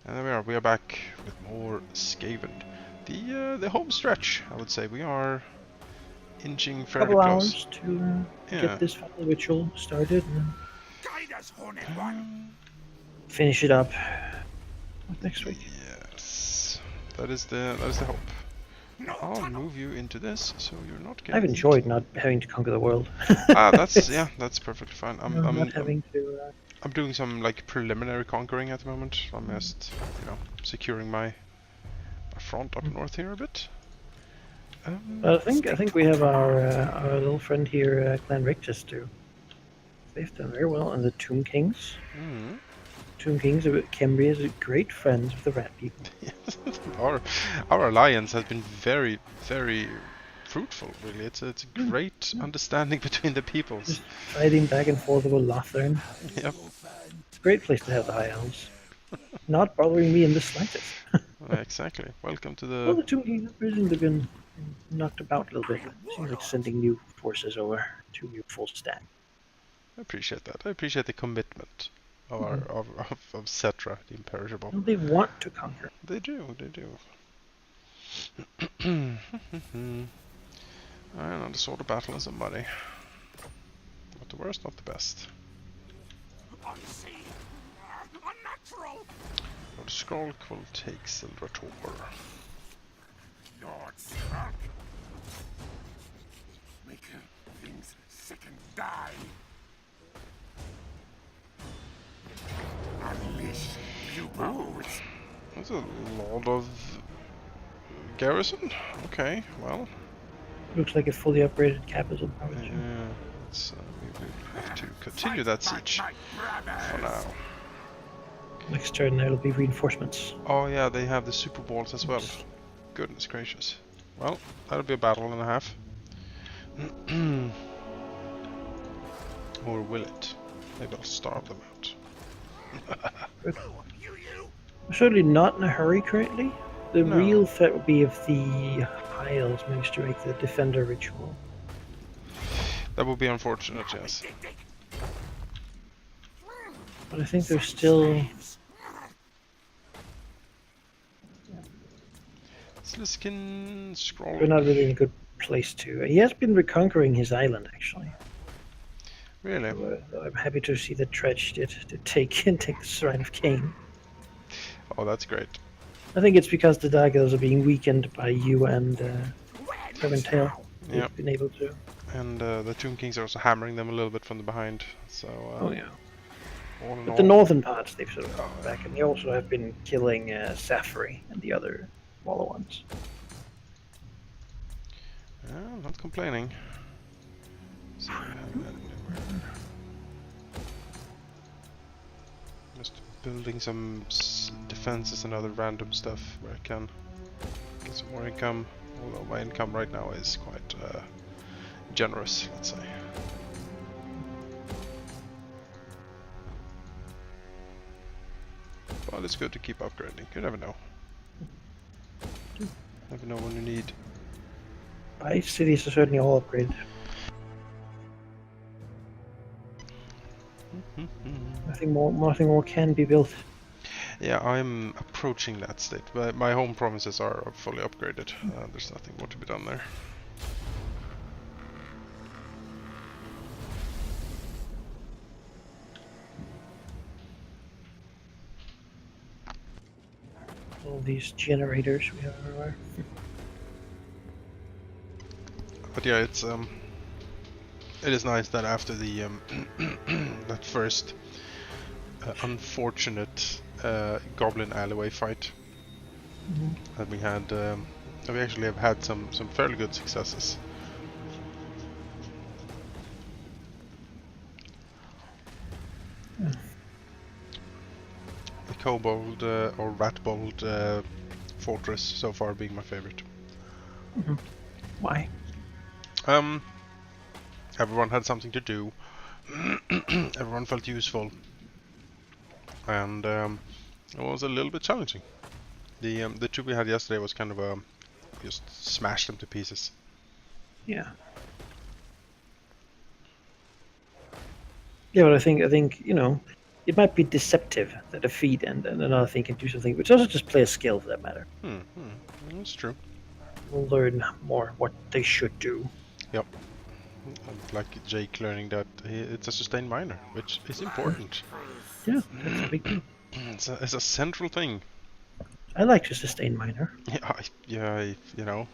And there we are back with more Skaven. The home stretch, I would say. We are inching fairly Couple close. hours to Yeah. get this final ritual started and Guide us, Hornet One. finish it up next week. Yes. That is the hope. No I'll tunnel. move you into this, so you're not getting. I've enjoyed not having to conquer the world. That's perfectly fine. Not having to. I'm doing some like preliminary conquering at the moment. I'm just securing my front up north here a bit. But I think we have our little friend here, Clan Rictus, too. They've done very well, and the Tomb Kings. Tomb Kings of Cambria is great friends with the rat people. our alliance has been very, very fruitful. Really, it's a great understanding between the peoples. Just fighting back and forth over Lothern. Yep. Great place to have the High Elves. Not bothering me in the slightest. Exactly. Welcome to the. Well, the Tomb Kings have recently been knocked about a little bit. Seems like sending new forces over to new full stack. I appreciate that. I appreciate the commitment of our of Cetra, the imperishable. Well, they want to conquer. They do. They do. Another sort of battle is somebody. Not the worst, not the best. Unseen. Unnatural. Lord Skrolk will take Sildrator. Lord Skrulk. Make things sick and die. Unleash bugles. That's a lot of garrison. Okay, well. Looks like a fully upgraded capital. Yeah, it's, we have to continue that siege for now. Next turn there'll be reinforcements. Oh yeah, they have the super balls as well. Goodness gracious. Well, that'll be a battle and a half. Or will it? Maybe I'll starve them out. We're certainly not in a hurry currently. The real threat would be if the High Elves manage to make the Defender ritual. That would be unfortunate, yes. But I think there's still... Sliskin scroll. We're not really in a good place to... He has been reconquering his island, actually. Really? So, I'm happy to see that Dredge did to take the Shrine of Cain. Oh, that's great. I think it's because the Dark Elves are being weakened by you and Tail. Yeah. They've been able to. And the Tomb Kings are also hammering them a little bit from the behind. So. Oh yeah. All in But all, the northern parts they've sort of gone back, and they also have been killing Safari and the other smaller ones. Yeah, not complaining. So, just building some defenses and other random stuff where I can get some more income. Although my income right now is quite generous, let's say. But it's good to keep upgrading. You never know. Never know when you need. My cities are certainly all upgraded. Nothing more can be built. Yeah, I'm approaching that state. But my home provinces are fully upgraded. There's nothing more to be done there. All these generators we have everywhere. But yeah, it is nice that after the that first unfortunate goblin alleyway fight that we had, we actually have had some fairly good successes. The kobold or ratbold fortress so far being my favorite. Why? Everyone had something to do. Everyone felt useful, and it was a little bit challenging. The two we had yesterday was kind of just smash them to pieces. Yeah. Yeah, but I think you know, it might be deceptive that a feat and another thing can do something, but it's also just play a skill for that matter. That's true. We'll learn more what they should do. Yep. Like Jake learning that it's a sustained minor, which is important. Yeah, that's a big deal. It's a central thing. I like to sustain minor. Yeah, you know.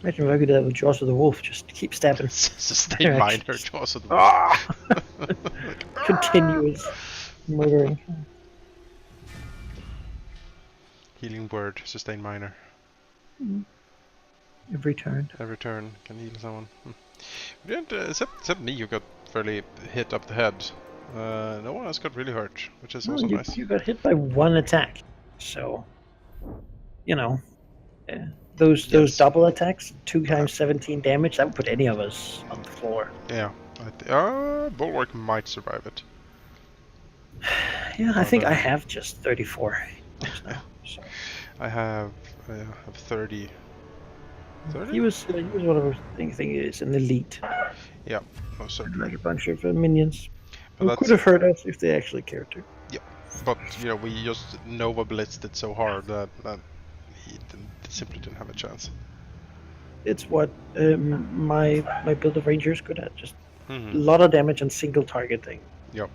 Imagine if I could have a Jaws of the Wolf, just keep stabbing. Sustained minor, Jaws of the Wolf. Ah! Continuous murdering. Healing word, sustained minor. Every turn. Every turn can heal someone. We didn't, except me, who got fairly hit up the head. No one else got really hurt, which is also nice. You got hit by one attack, so you know those double attacks, 2 times 17 damage. That would put any of us on the floor. Yeah, Bulwark might survive it. Yeah, I think I have just 34 now. So. I have 30. 30? He was one of those things is an elite. Yeah, most certainly. Like a bunch of minions But who could have hurt us if they actually cared to. Yeah, but you know, we just Nova blitzed it so hard that he simply didn't have a chance. It's what my build of Rangers good at. Just a lot of damage and single targeting. Yep.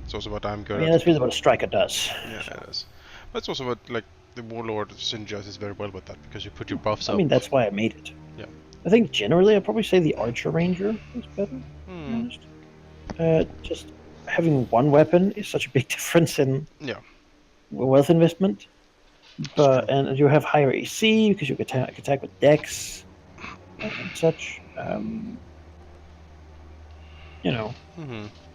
It's also what I'm good at. Yeah, that's really what a striker does. Yeah, it is. But it's also what, like, the Warlord synergizes very well with that, because you put your buffs up. I mean, that's why I made it. Yeah. I think generally I'd probably say the Archer Ranger is better, to be honest. Just having one weapon is such a big difference in wealth investment. But and you have higher AC because you can attack with Dex and such. You know.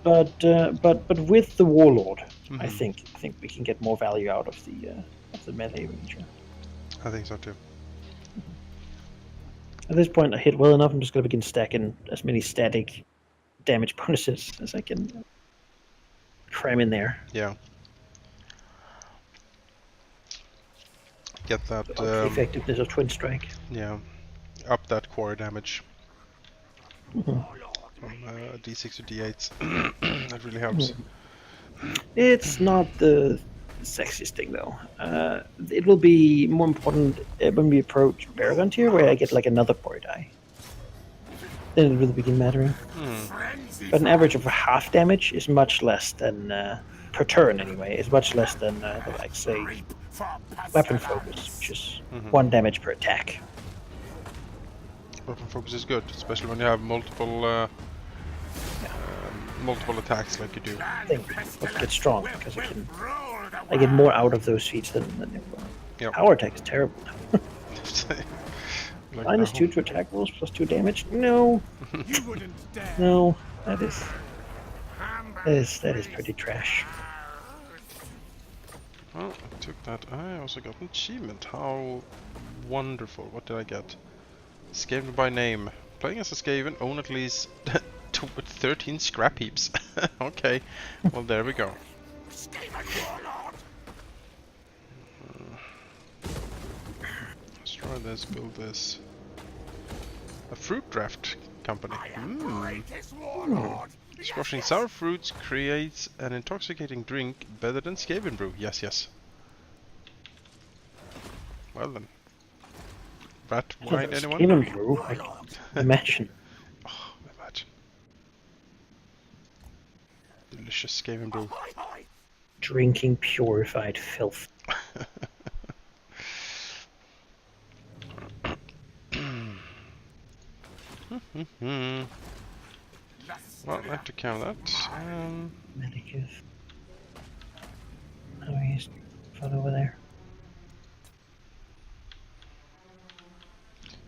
But with the Warlord, I think we can get more value out of the melee ranger. I think so too. At this point, I hit well enough. I'm just going to begin stacking as many static damage bonuses as I can cram in there. Yeah. Get that the effectiveness of Twin Strike. Yeah, up that core damage. From D6 to D8. That really helps. It's not the sexiest thing though. It will be more important when we approach Baragon tier, where I get like another core die. Then it will begin mattering. But an average of half damage is much less than per turn anyway. Is much less than like say weapon focus, which is 1 damage per attack. Weapon focus is good, especially when you have multiple multiple attacks like you do. I think it gets strong because I get more out of those feats than Yep. Power attack is terrible. Like -2 to attack rolls, +2 damage. No, no, that is pretty trash. Well, I took that. I also got an achievement. How wonderful! What did I get? Skaven by name. Playing as a Skaven, own at least 13 scrap heaps. Okay, well there we go. Let's try this. Build this. A fruit draft company. Squashing sour fruits creates an intoxicating drink better than Skaven brew. Yes, yes. Well then. Rat wine, anyone? Skaven brew, I can't imagine. Oh, imagine. Delicious Skaven brew. Drinking purified filth. Well, I have to count that. Medicus. Oh, he's fun over there.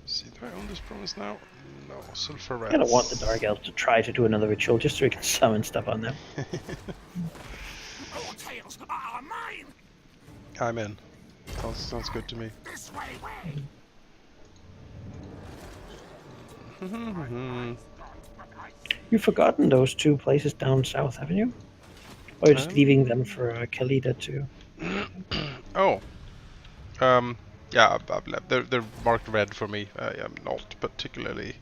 See, do I own this promise now? No, sulfur rats. I kind of want the Dark Elves to try to do another ritual just so we can summon stuff on them. I'm in. Sounds good to me. You've forgotten those 2 places down south, haven't you? Or you're just leaving them for Kalida too? Oh. Yeah, I've left. They're marked red for me. I'm not particularly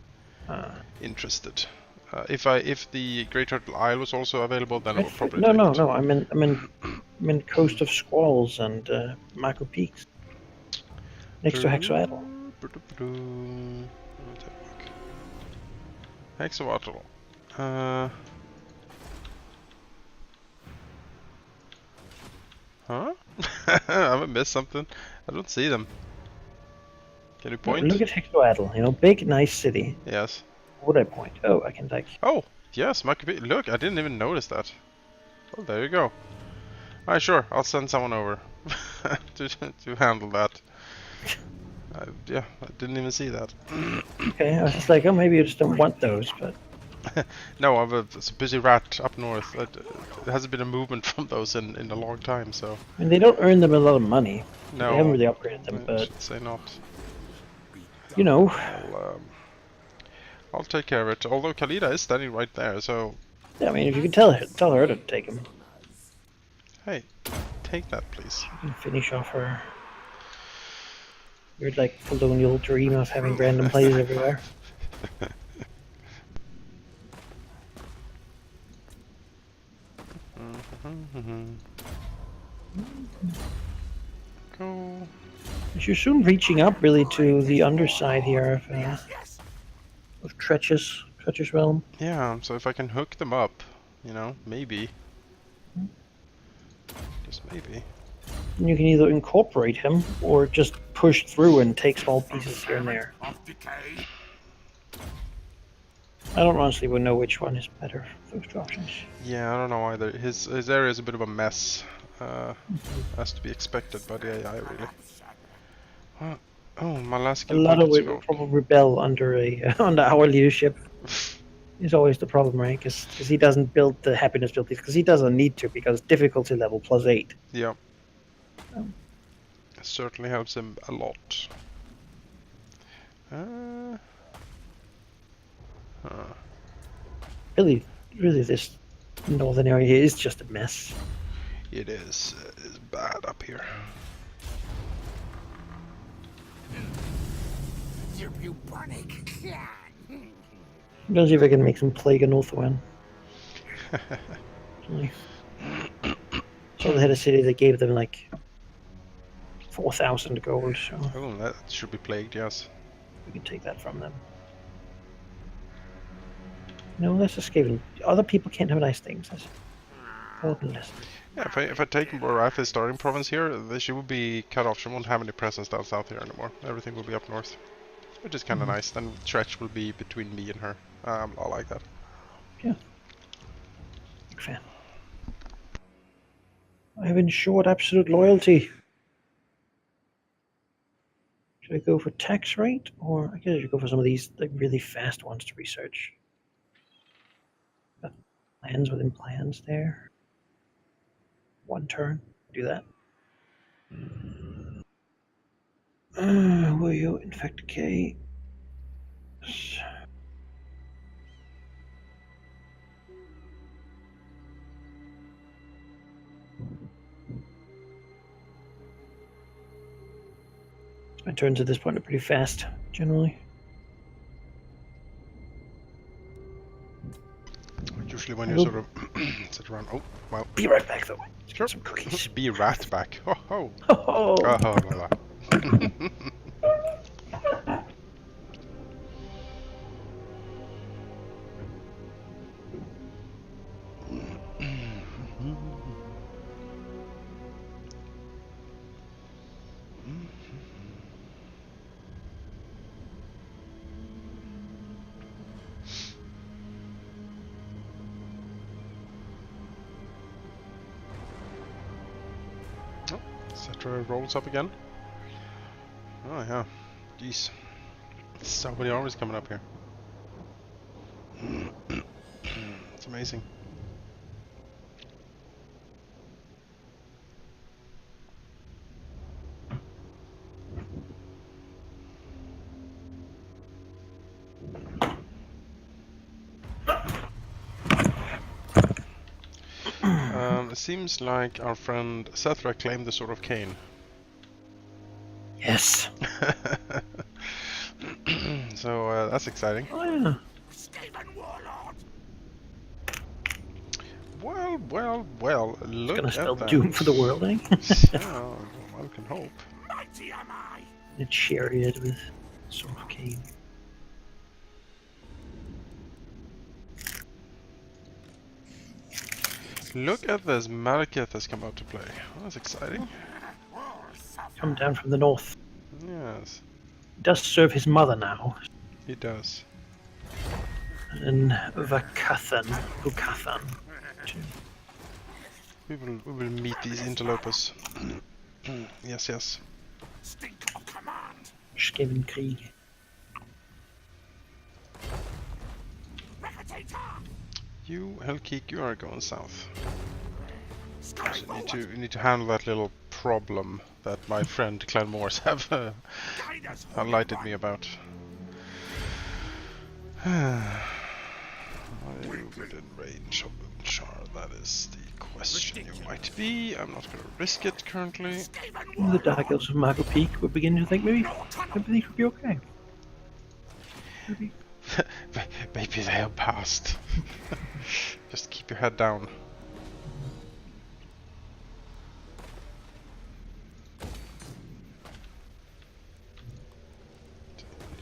interested. If the Great Turtle Isle was also available, then I would probably No, take no, it. no. I meant Coast of Squalls and Mako Peaks. Next to Hexoatl. Hexoatl. Huh? Have I missed something? I don't see them. Can you point? Look at Hexoatl. You know, big, nice city. Yes. Would I point? Oh, I can like. Oh, yes, look, I didn't even notice that. Oh, there you go. Alright, sure, I'll send someone over to handle that. Yeah, I didn't even see that. Okay, I was just like, oh, maybe you just don't want those, but. No, I'm a busy rat up north. There hasn't been a movement from those in a long time, so. I mean, they don't earn them a lot of money. No. They haven't really upgraded them, I but. should say not. You know. I'll take care of it. Although Khalida is standing right there, so. Yeah, I mean, if you can tell her to take them. Hey, take that, please. And finish off her weird, like, colonial dream of having random places everywhere. Go. You're soon reaching up, really, to the underside here of Treacher's Realm. Yeah, so if I can hook them up, you know, maybe. Just maybe. And you can either incorporate him or just push through and take small pieces here and there. Of decay. I don't honestly know which one is better, those two options. Yeah, I don't know either. His area is a bit of a mess, as to be expected, but yeah, I really. Oh, my last A skill lot of point it will probably rebel under under our leadership. Is always the problem, right? Because he doesn't build the happiness abilities, because he doesn't need to, because difficulty level +8. Yeah. Certainly helps him a lot. Really, this northern area is just a mess. It is bad up here. You bubonic. I'm gonna see if I can make some plague in Northwind. So they had a city that gave them like 4,000 gold, so Oh, that should be plagued, yes. we can take that from them. No, that's a Skaven. Other people can't have nice things. That's important. Yeah, if I take Warath as starting province here, she will be cut off. She won't have any presence down south here anymore. Everything will be up north, which is kind of nice. Then Tretch will be between me and her. I like that. Yeah. Big fan. I have ensured absolute loyalty. Should I go for tax rate, or I guess I should go for some of these like really fast ones to research? Got plans within plans there. One turn. Do that. Will you infect K? My turns at this point are pretty fast, generally. Usually when you sort of sit around. Oh, well. Be right back, though. Sure. Some cookies. Be rat back. Oh ho. Oh. Oh, la, la. Cetera rolls up again. Oh yeah. Jeez. So many armies coming up here. It's amazing. It seems like our friend Sethra claimed the Sword of Cain. Yes. So that's exciting. Oh, yeah. Skaven warlord. well, It's look gonna at spell that. doom for the world, eh? Yeah, one can hope. Mighty am I. A chariot with Sword of Cain. Look at this, Malekith has come out to play. Oh, that's exciting. Come down from the north. Yes, He does serve his mother now. he does. And Vakathan. Too. We will meet these interlopers. Yes. Stink of command. Skaven Krieg. Repetator. You, Hellkeek, you are going south. Scurry So forward. you need to handle that little problem that my friend Clan Morse have Guide us, Holy highlighted One. me about. Are you within range of Moonshar? That is the question. You might be. I'm not going to risk it currently. Skaven The Dark Elves of Margot Peak were beginning to think maybe things would be okay. Maybe. Maybe they have passed. Just keep your head down.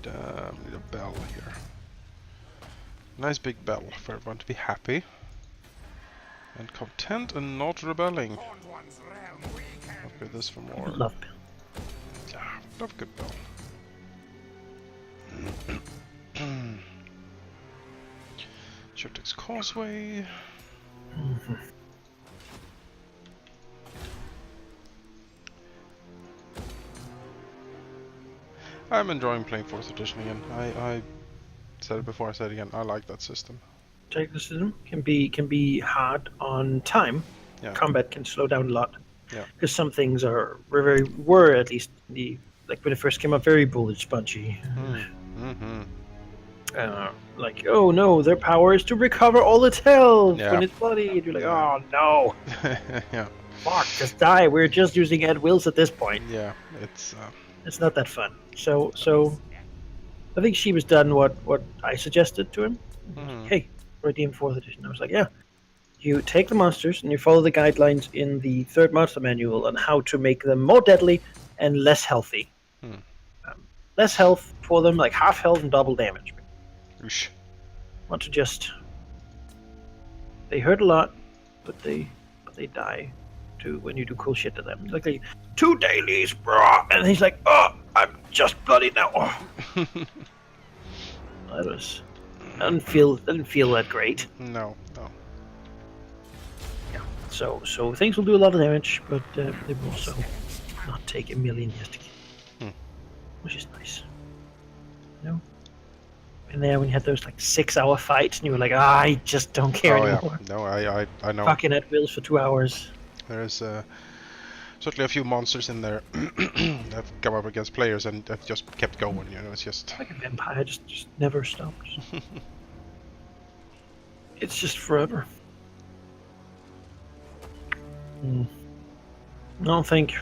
Need a bell here. Nice big bell for everyone to be happy and content and not rebelling. Horned One's realm weekend. Upgrade this for I more. love Bill. Yeah, love good bell. Shortex Causeway. I'm enjoying playing 4th edition again. I said it before, I said it again. I like that system. Tactical system can be hard on time. Yeah. Combat can slow down a lot. Yeah. Because some things were at least like when it first came out very bullet spongy. Mm-hmm. Like, oh no, their power is to recover all its health Yeah. when it's bloodied. You're like, Yeah. oh no, Yeah. fuck, just die. We're just using at wills at this point. Yeah. It's It's not that fun. So I think she was done what I suggested to him. Mhm. Hey, redeem 4th edition. I was like, yeah. You take the monsters and you follow the guidelines in the 3rd monster manual on how to make them more deadly and less healthy. Hmm. Less health for them, like half health and double damage. Oosh. Want to just they hurt a lot, but they die too when you do cool shit to them. Like 2 dailies, brah, and he's like, oh, I'm just bloody now. Oh. I didn't feel that great. No. So things will do a lot of damage, but they will also not take a million years to kill, which is nice. You know? And then when you had those like 6-hour fights, and you were like, I just don't care anymore. Yeah. No, I know. Fucking at wills for 2 hours. There's certainly a few monsters in there that have come up against players and have just kept going. You know, it's just Like a vampire, just never stops. It's just forever. I don't think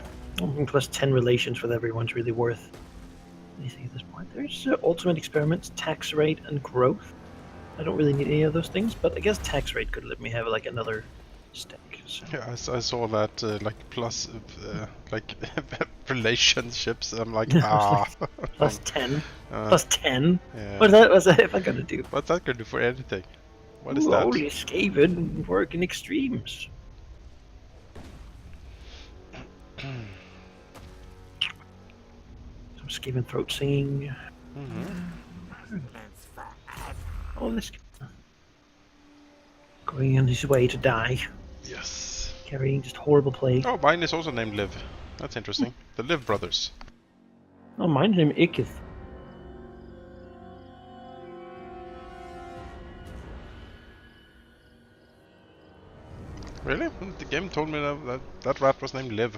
plus 10 relations with everyone's really worth anything at this point. There's ultimate experiments, tax rate, and growth. I don't really need any of those things, but I guess tax rate could let me have like another stack. So. yeah. I saw that like plus like relationships. I'm like Plus 10. uh, Plus 10? yeah. What's that if I gonna do? What's that gonna do for anything? What is Ooh, that? Holy Skaven work in extremes. Some Skaven throat singing. Oh, this going on his way to die, Yes. carrying just horrible plague. Oh, mine is also named Liv. That's interesting. The Liv brothers. Oh, mine's name Ikith. Really? The game told me that rat was named Liv.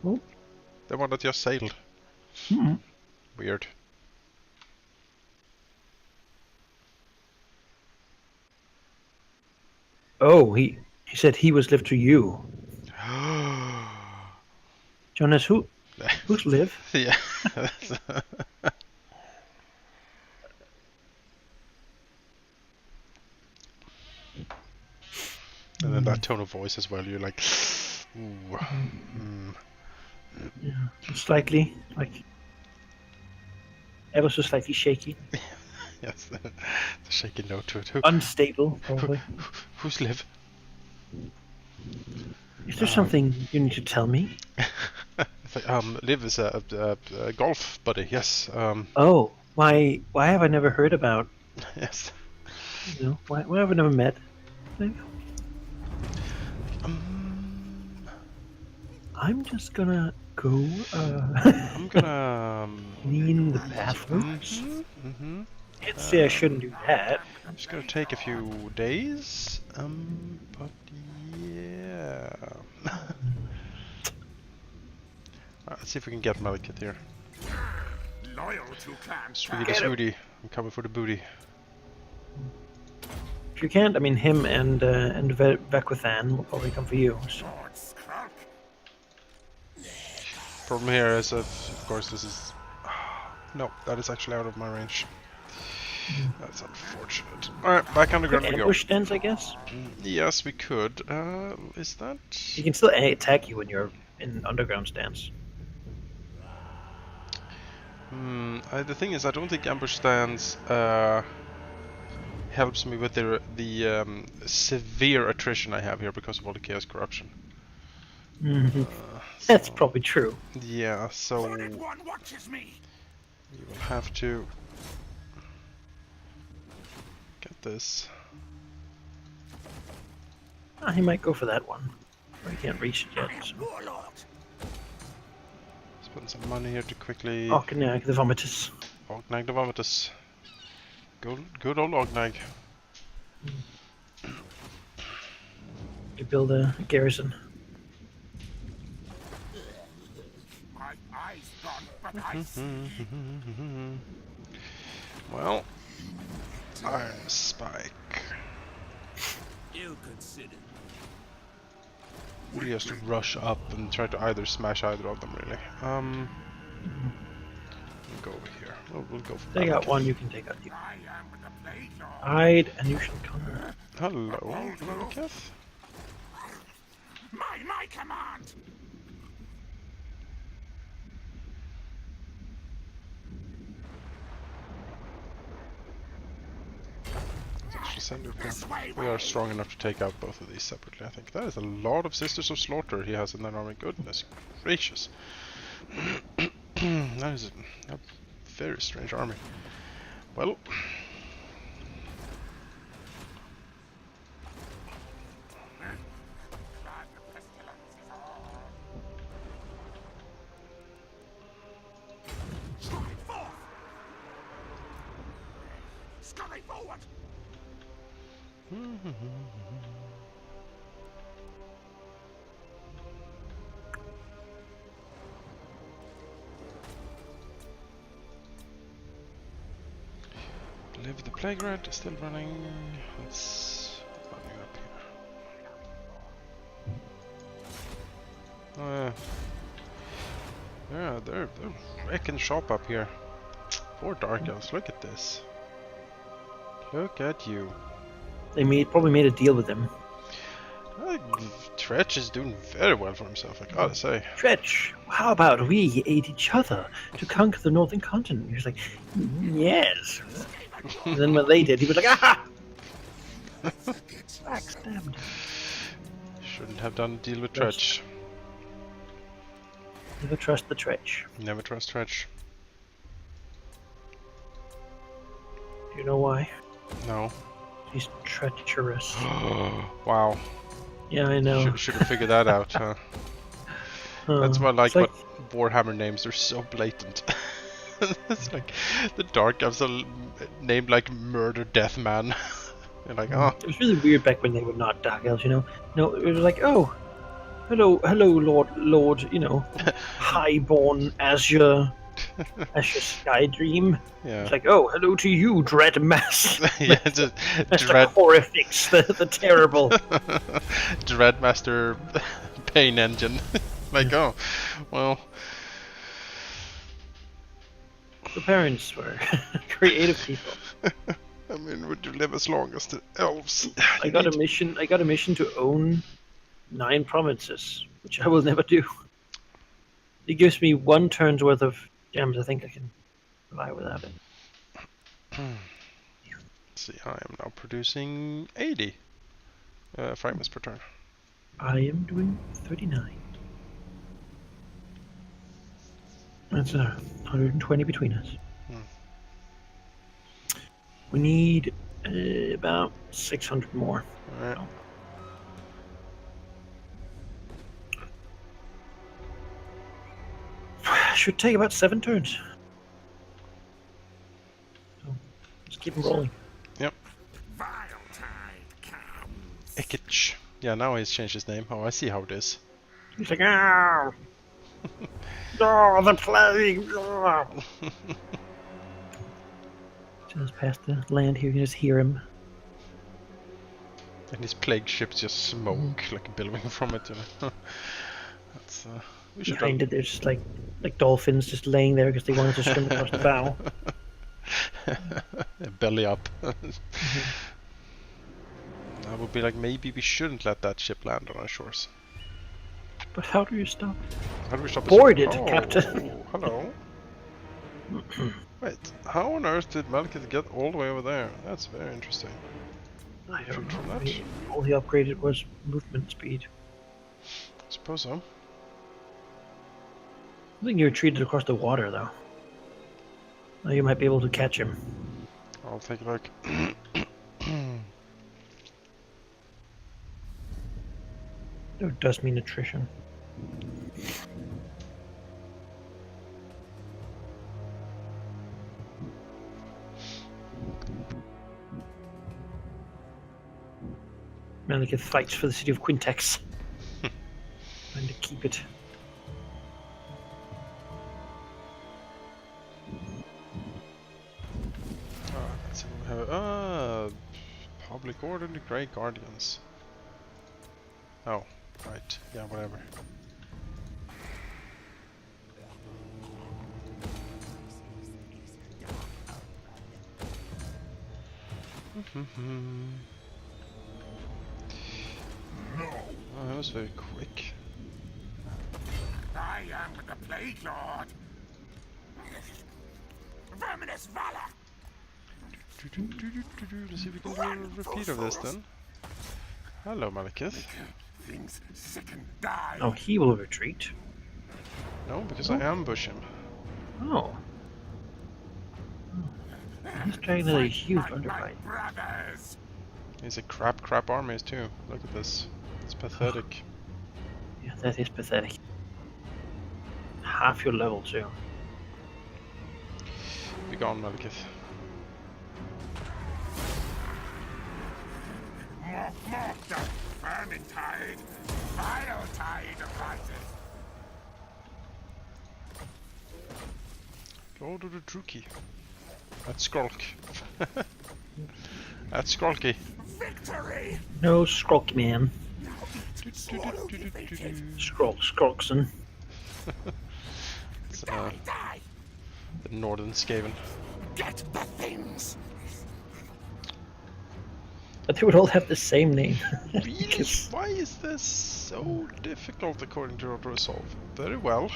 Oh. The one that just sailed. Hmm. Weird. Oh, he said he was Liv to you. Jonas, who's Liv? Yeah. And that tone of voice as well. You're like, ooh. Yeah, slightly, like, ever so slightly shaky. Yes, the shaky note to it. Unstable, probably. Who's Liv? Is there something you need to tell me? Liv is a golf buddy. Yes. Oh, why have I never heard about? Yes. You know, why have I never met? I'm just gonna go. I'm gonna clean the bathrooms. Mm-hmm. Can't say I shouldn't do that. I'm just gonna take a few days. But yeah. Let's see if we can get Malekith here. Loyal to clan. Swiggy the Swooty. I'm coming for the booty. If you can't, I mean, him and Vekuthan will probably come for you. So. Problem here is, of course, this is... No, that is actually out of my range. That's unfortunate. Alright, back underground we go. Ambush stands, I guess? Yes, we could. Is that... He can still attack you when you're in underground stance. The thing is, I don't think ambush stance helps me with the severe attrition I have here because of all the chaos corruption. That's probably true. Yeah, so One watches me. you will have to get this. He might go for that one. But he can't reach it yet. So. Spend some money here to quickly... Ognag the Vomitus. Ognag the Vomitus. Good old Ognag. You build a garrison. My eyes gone, but I see. Well, Iron Spike. Ill considered. He has to rush up and try to either smash either of them, really. We'll go over here. We'll go for Take out Malekith. one, you can take out the I am the blade lord. hide, and you shall come. Hello, Malekith. My command. Let's actually send it here. We are strong enough to take out both of these separately, I think. That is a lot of Sisters of Slaughter he has in that army. Goodness gracious. That is a very strange army. Well... Scurry forward. Live the Plague Red, still running. It's running up here. Oh yeah. Yeah, they're wrecking shop up here. Poor Dark Elves, look at this. Look at you. They probably made a deal with him. Tretch is doing very well for himself, I gotta say. Tretch, how about we aid each other to conquer the northern continent? He was like, yes. And then when they did, he was like, aha! Backstabbed. Shouldn't have done a deal with Tretch. Never trust the Tretch. Never trust Tretch. You know why? No. He's treacherous. Wow. Yeah, I know. Should have figured that out, huh? That's what I like about Warhammer names, they're so blatant. It's like the Dark Elves are named like Murder Death Man. You're like, oh. It was really weird back when they were not Dark Elves, you know? No, it was like, oh, hello, Lord, you know, highborn Azure Sky Dream. Yeah. It's like, oh, hello to you, Dread Master. Yeah, just Dread Horrifics, the terrible. Dreadmaster Pain Engine. Like, oh, well. The parents were creative people. I mean, would you live as long as the elves? I got a mission. I got a mission to own 9 provinces, which I will never do. It gives me 1 turn's worth of gems. I think I can survive without it. See, I am now producing 80 fragments per turn. I am doing 39. That's 120 between us. We need about 600 more. Alright. Should take about 7 turns. So, just keep them rolling. Yep. Viletide comes. Ekich. Yeah, now he's changed his name. Oh, I see how it is. He's like, oh, oh, the plague. Oh. Just past the land here, you can just hear him. And his plague ships just smoke like billowing from it, you know. That's we should Behind it, there's just like dolphins just laying there because they wanted to swim across the bow. belly up. I would be like, maybe we shouldn't let that ship land on our shores. But how do you stop it? How do we stop Board it, it, Captain. Hello. Wait, how on earth did Malekith get all the way over there? That's very interesting. I don't Shoot from know. that? All he upgraded was movement speed. I suppose so. I think you retreated across the water, though. Now you might be able to catch him. I'll take a look. It does mean attrition. Malekith fights for the city of Quintex. Trying to keep it. Let's see what we have. Public Order and the Grey Guardians. Oh, right. Yeah, whatever. Oh, that was very quick. I am the Plague Lord. Verminous valor. Let's see if we can do a repeat of this then. Hello, Malekith. Things sick and die. Oh, he will retreat. No, because I ambush him. Oh. He's trying a huge My underbite. brothers. He's a crap armies too. Look at this. It's pathetic. Yeah, that is pathetic. Half your level, too. Be gone, Malekith. Mortar, Vermintide, Viletide arises. Lord of the Druki. That's Skrolk. That's Skrolky. Victory! No Skrolk man. Skrolkson. It's, Die, die! the Northern Skaven. Get the things! But they would all have the same name. Really? Why is this so difficult according to Auto Resolve? Very well.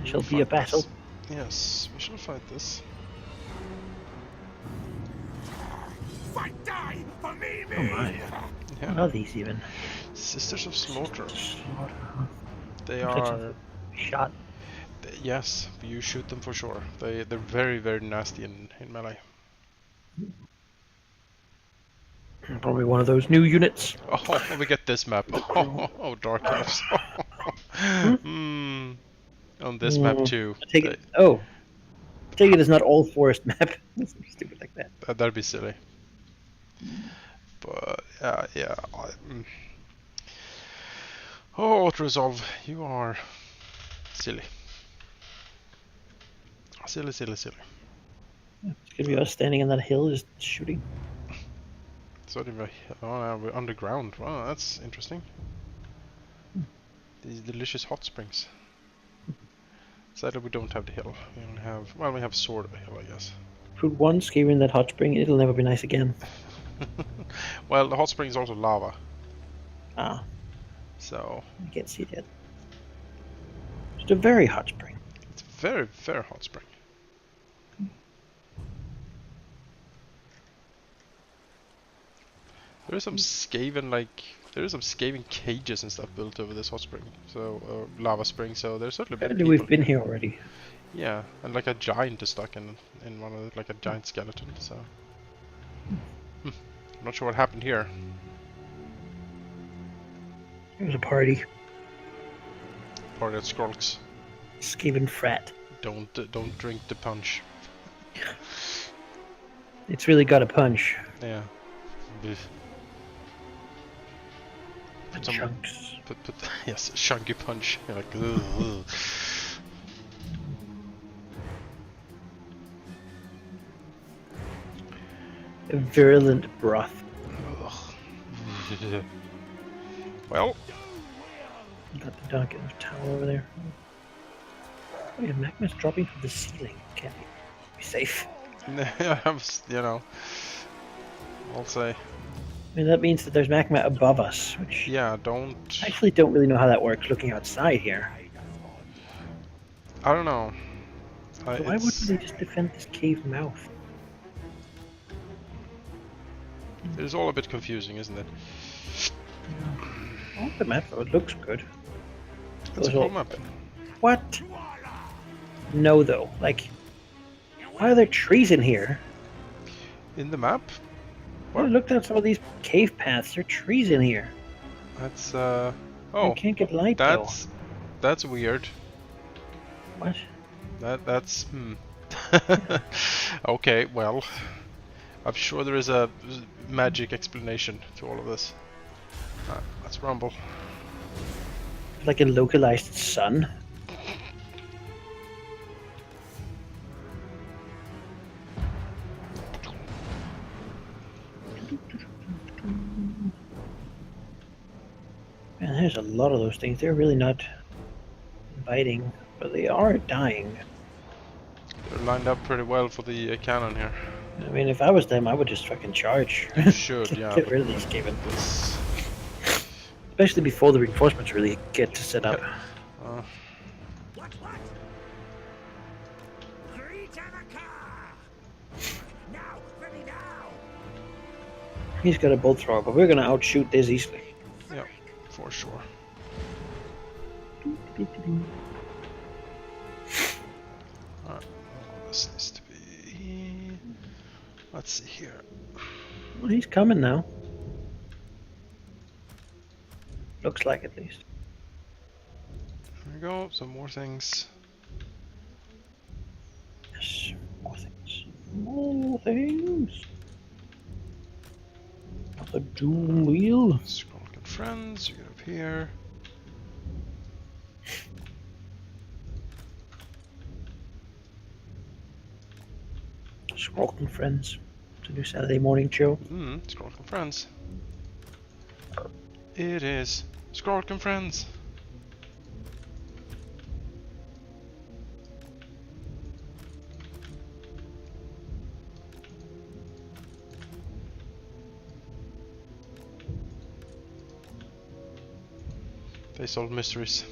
It shall be a battle. Yes, we shall fight this. Fight, die for me, Oh my. Yeah. What are these even? Sisters of Slaughter. Slaughter, huh? They Looks like are. something shot. Yes, you shoot them for sure. They're very nasty in melee. Probably one of those new units. Oh, we get this map. Oh, Dark Elves. On this map too. I take it. Oh, I take it as not all forest map. Something stupid like that. That'd be silly. But yeah. Oh, Auto Resolve, you are silly. Silly. It's gonna be us standing on that hill just shooting. Sort of we're underground. Wow, that's interesting. These delicious hot springs. Sadly, we don't have the hill. We only have, well, we have Sword Hill, I guess. Put one Skaven in that hot spring, it'll never be nice again. Well, the hot spring is also lava, Ah, so I can't see that. It's a very hot spring. it's very, very hot spring. There is some Skaven, there is some Skaven cages and stuff built over this hot spring, so lava spring. So there's certainly been Apparently people. we've been here already. Yeah, and like a giant is stuck in one of the, like a giant skeleton. So I'm not sure what happened here. It was a party. Party at Skrulks. Skaven frat. Don't drink the punch. It's really got a punch. Yeah. Blech. The Put some- chunks. Put yes, chunky punch. You're like ugh. A virulent broth. Ugh. Well, Got the docket of tower over there. Oh yeah, magma's dropping from the ceiling. Can't be safe. I'll say, I mean, that means that there's magma above us, which yeah, don't. I actually don't really know how that works looking outside here. I don't know. So why wouldn't they just defend this cave mouth? It's all a bit confusing, isn't it? Oh, the map, though, it looks good. It's a Those all- cool map. What? No, though. Like, why are there trees in here? In the map? I What? looked at some of these cave paths. There are trees in here. That's I oh, can't get light, that's weird. though. What? That's Okay, well, I'm sure there is a magic explanation to all of this. Let's rumble. Like a localized sun? Man, there's a lot of those things. They're really not biting, but they are dying. They're lined up pretty well for the cannon here. I mean, if I was them, I would just fucking charge. You should, yeah. Get rid of these Skaven. This, Especially before the reinforcements really get to set up. uh, What? Three to the car! Now, ready now! He's got a bolt thrower, but we're gonna outshoot this easily. yeah, for sure. Alright, this needs to be. Let's see here. Well, he's coming now. Looks like, at least. There we go, some more things. Yes, more things. More things. The doom wheel. Scroll and friends, you get up here. Smoke and Friends. It's a new Saturday morning show. Scroll and friends. It is Scroll and friends. They solve mysteries.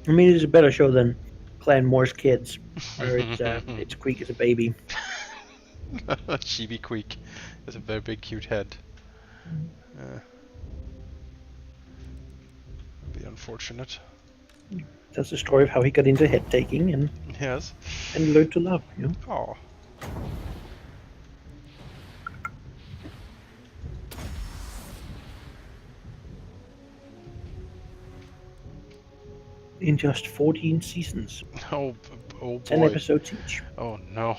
I mean, it's a better show than Clan Moore's Kids, where it's Queek as a baby. Chibi Queek has a very big cute head. Be unfortunate. That's the story of how he got into head taking and Yes. learned to love, you know. Oh. In just 14 seasons. Oh, oh 10 boy. episodes each. Oh no.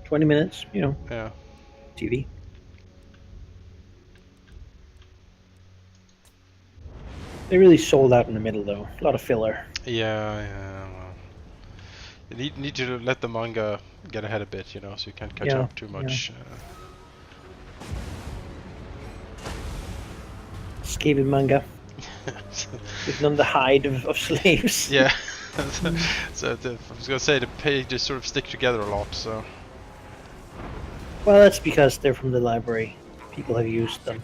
20 minutes, you know, Yeah. TV. They really sold out in the middle, though. A lot of filler. Yeah. Well. You need to let the manga get ahead a bit, you know, so you can't catch Yeah, up too much. Skaven manga. We've done the hide of slaves. Yeah. So I was gonna say the pages sort of stick together a lot. So Well, that's because they're from the library. People have used them.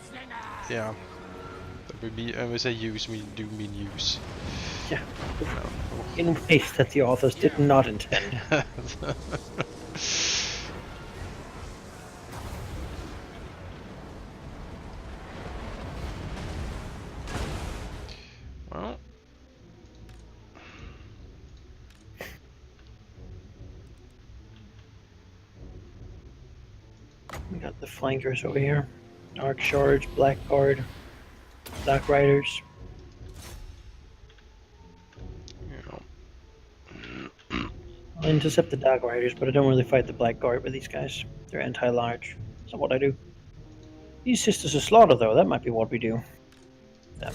yeah, when we say use, we do mean use. Yeah. No. In ways that the authors did not intend. Well, We got the flankers over here. Dark Shards, Black Guard, Dark Riders. I'll intercept the Dark Riders, but I don't really fight the Black Guard with these guys. They're anti-large. That's not what I do. These Sisters of Slaughter, though, that might be what we do. Them.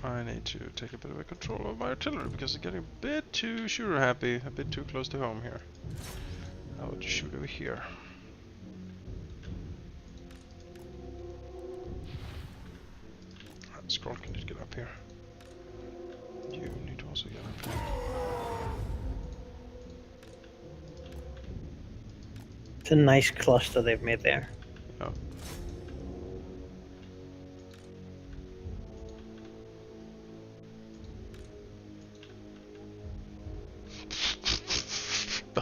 I need to take a bit of a control of my artillery because it's getting a bit too shooter happy, a bit too close to home here. I would shoot over here. Scroll can just get up here. You need to also get up here. It's a nice cluster they've made there. Yeah.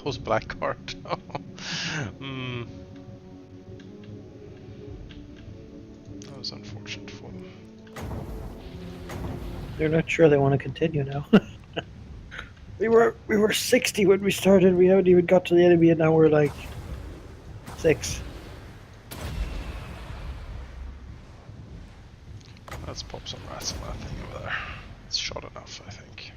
Those black card. mm. That was unfortunate for them. They're not sure they want to continue now. we were 60 when we started. We haven't even got to the enemy, and now we're like 6. Let's pop some rats on that thing over there. It's shot enough, I think.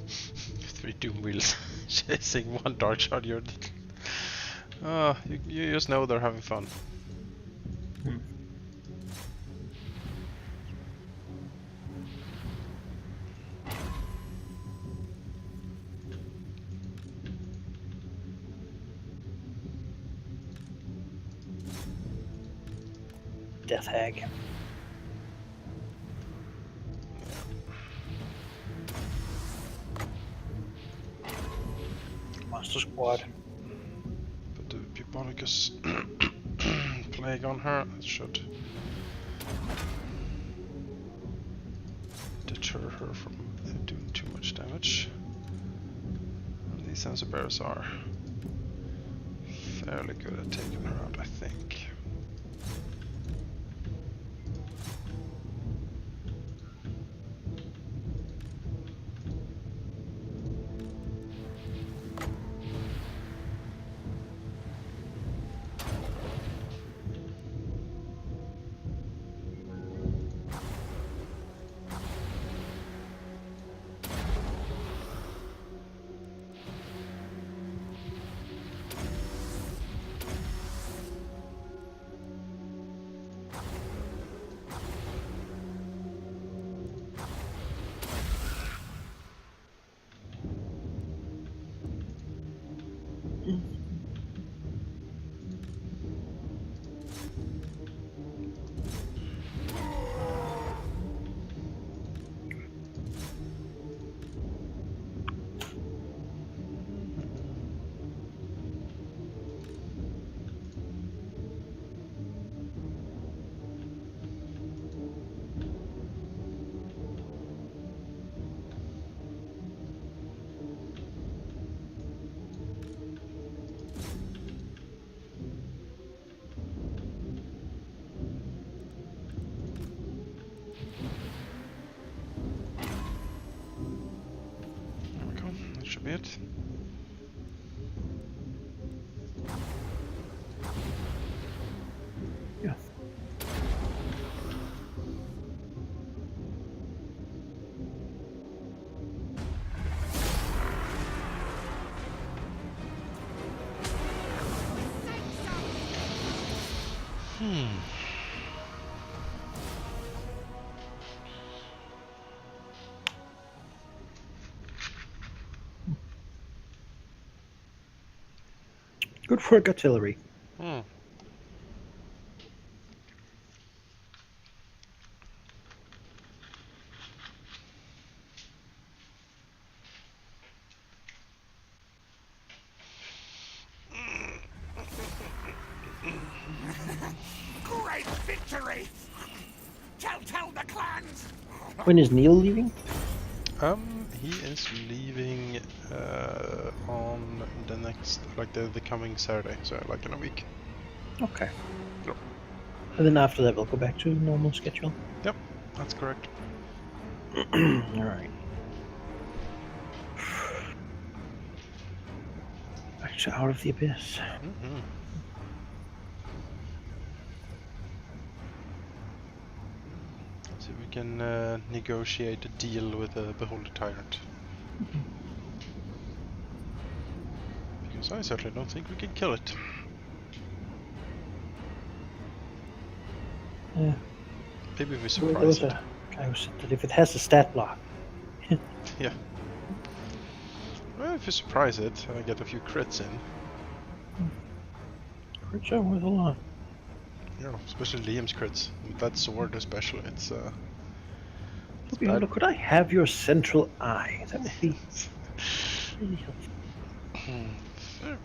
Three doom wheels chasing one dark shot. You just know they're having fun. Death Hag. Monster Squad. Put the Bubonicus plague on her. That should deter her from doing too much damage. And these sensor bearers are fairly good at taking her out, I think. bit. Yeah. Good work, artillery. Hmm. Great victory! Tell the clans! When is Neil leaving? He is leaving on the next, like the coming Saturday, so like in a week. Okay. Yep. And then after that, we'll go back to normal schedule. Yep, that's correct. All right. Back to Out of the Abyss. Mm-hmm. See if we can negotiate a deal with the Beholder Tyrant. Because I certainly don't think we can kill it. Yeah. Maybe if we There surprise was it. a guy who said that if it has a stat block, Yeah. Well, if you surprise it and I get a few crits in, crits are worth a lot. yeah, especially Liam's crits. With that sword especially, it's Beholder, could I have your central eye? That would be really helpful. very,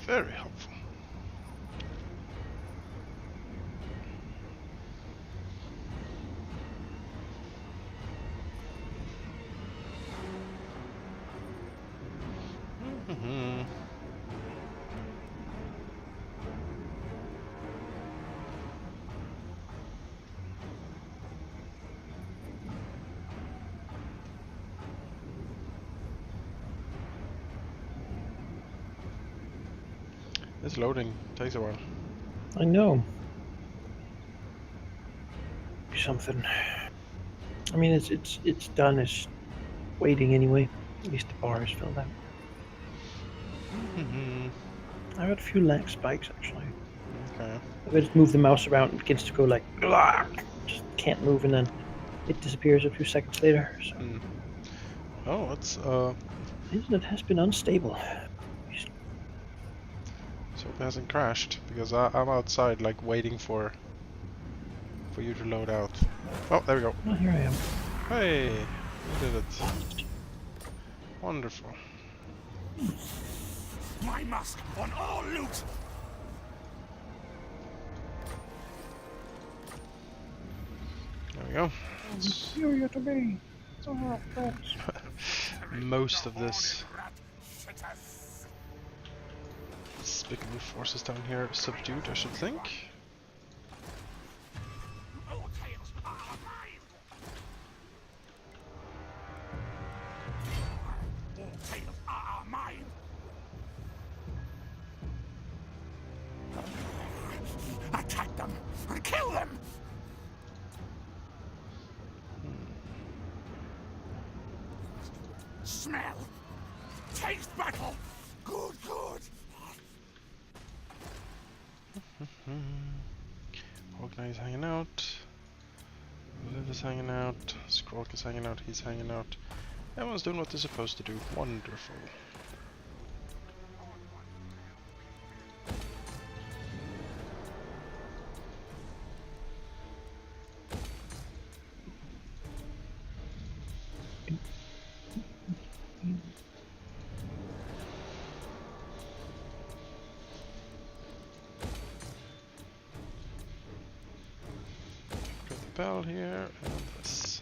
very helpful. Mm-hmm. It's loading. Takes a while. I know. Something. I mean, it's done. It's waiting anyway. At least the bar is filled out. Mm-hmm. I got a few lag spikes actually. Okay. If I just move the mouse around, it begins to go like, just can't move, and then it disappears a few seconds later. So Oh, it's the internet has been unstable. so it hasn't crashed because I'm outside like waiting for you to load out. Oh, there we go. Well, here I am. Hey, we did it. Wonderful. My musk on all loot! There we go. Superior to me. Oh, thanks. Most of this despicable forces down here subdued, I should think. All tales are mine! All tales are mine! Attack them! Kill them! Smell! Taste battle! Good, good! Hognight is hanging out. Liv is hanging out. Skrork is hanging out. He's hanging out. Everyone's doing what they're supposed to do. Wonderful. Got the bell here and this.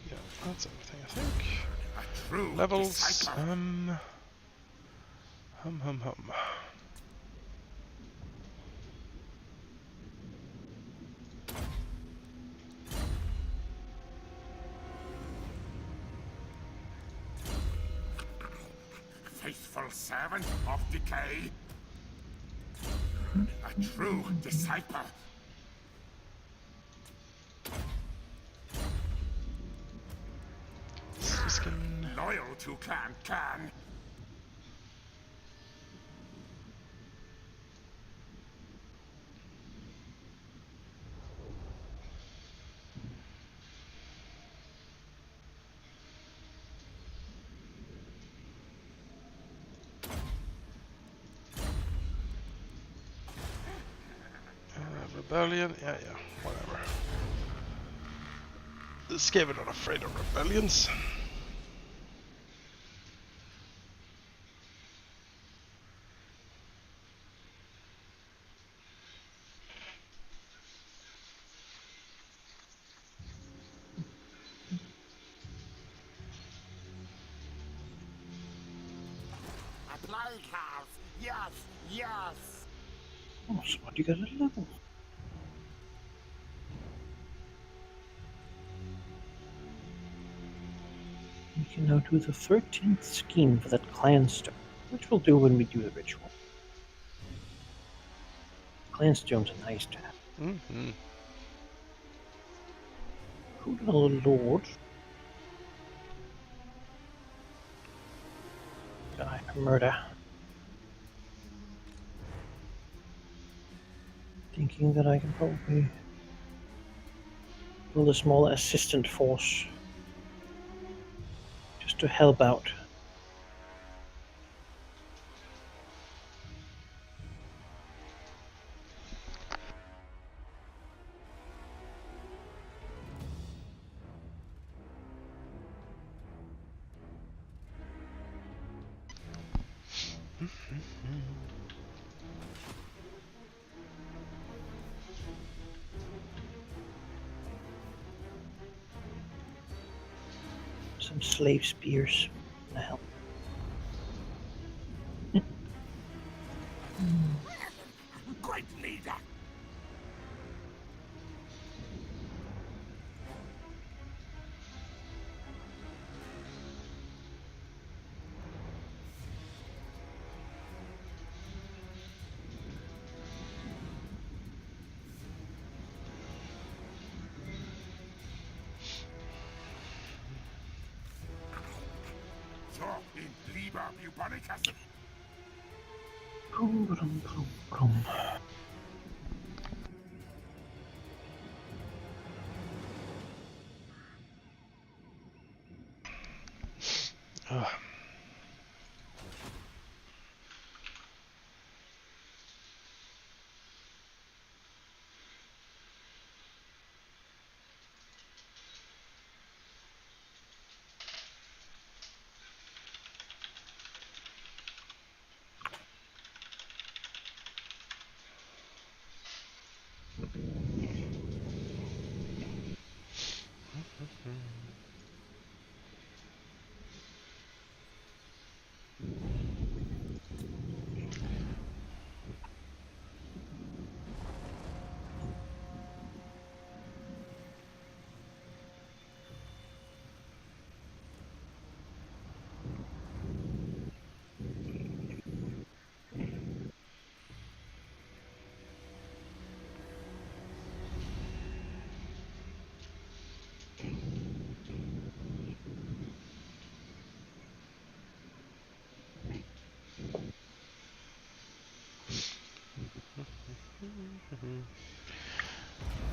Yeah, that's everything I think. True Levels. disciple. Hum. loyal servant of decay. A true disciple. Skin. Loyal to Clan Can. Rebellion, yeah, whatever. The Skaven are not afraid of rebellions. A plague house. Yes, yes. Oh, so you got a level. We can now do the 13th scheme for that clan stone, which we'll do when we do the ritual. Clan stones are nice to have. Mm-hmm. Good lord. Die for murder. Thinking that I can probably build a small assistant force just to help out. Some slave spears. What the hell? Great leader. So in Lieber Bubonicus. Boom, boom, boom, boom.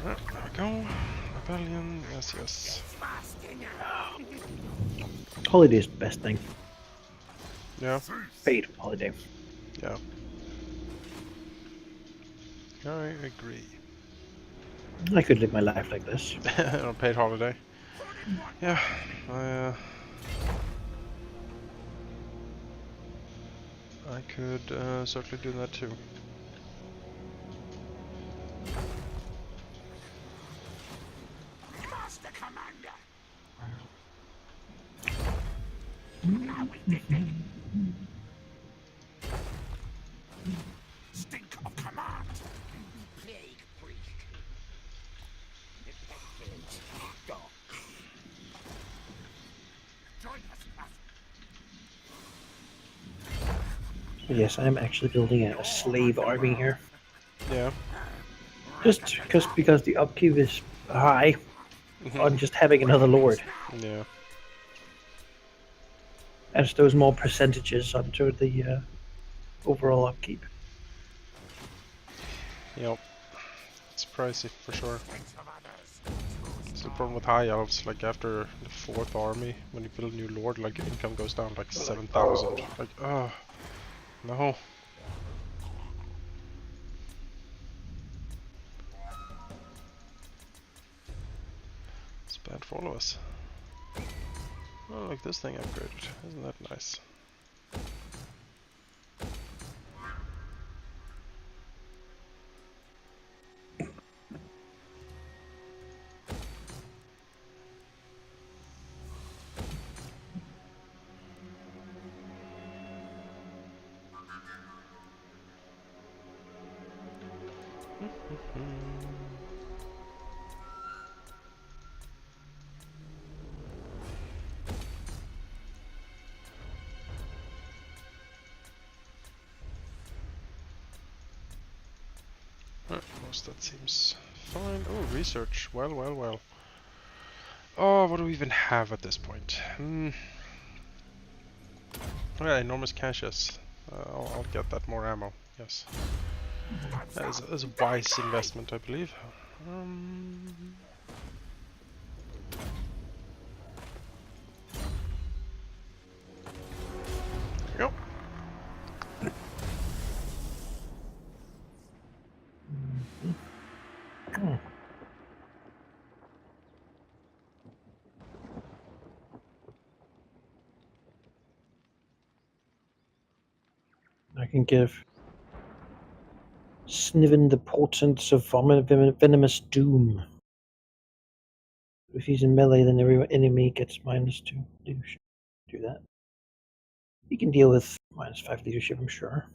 There we go. Rebellion, yes. Holiday is the best thing. Yeah, Paid holiday. yeah. I agree. I could live my life like this. On paid holiday. Yeah, I could certainly do that too. Master Commander. Now we begin. Stink of command. Plague priest. Infected dogs. Join us, Yes, I'm actually building a slave army here. Yeah. Just because the upkeep is high Mhm. on just having another lord. Yeah. Adds those more percentages onto the overall upkeep. Yep. It's pricey for sure. It's the problem with high elves. Like after the 4th army, when you build a new lord, like your income goes down like 7,000. Like, oh no. It's bad for all of us. Oh, look, this thing upgraded. Isn't that nice? Most that seems fine. Oh, research. Well, well, well. Oh, what do we even have at this point? Oh, yeah, enormous caches. I'll get that more ammo. Yes. That is a wise investment, I believe. There we go. I can give Sniven the portents of venomous doom. If he's in melee, then every enemy gets -2 leadership. Do that. He can deal with -5 leadership, I'm sure.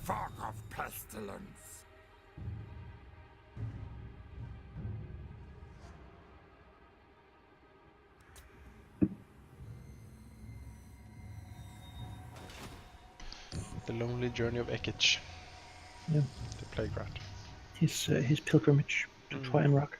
Fog of pestilence. The lonely journey of Ekich. Yeah. The plague rat. His pilgrimage to Twine Rock.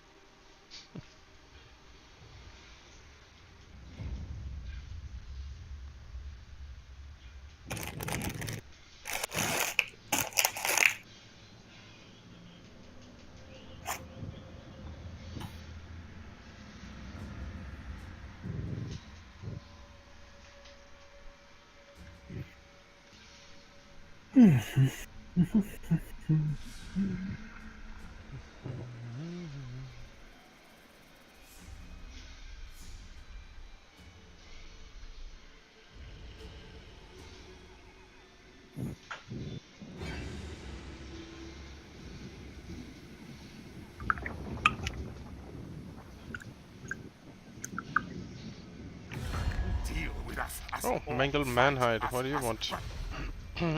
Deal with us as Oh, all mangled fight manhide. us What do you as want? one.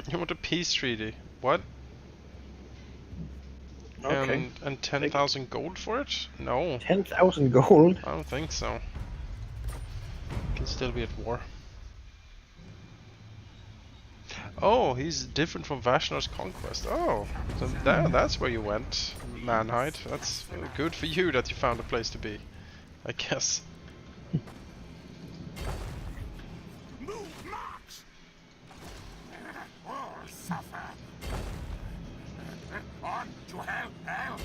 You want a peace treaty? What? Okay. And 10,000 gold for it? No, 10,000 gold. I don't think so. Can still be at war. Oh, he's different from Vashnar's conquest. Oh, so that's where you went, manhide. That's good for you that you found a place to be, I guess. Move, march! All suffer. On to hell, hell!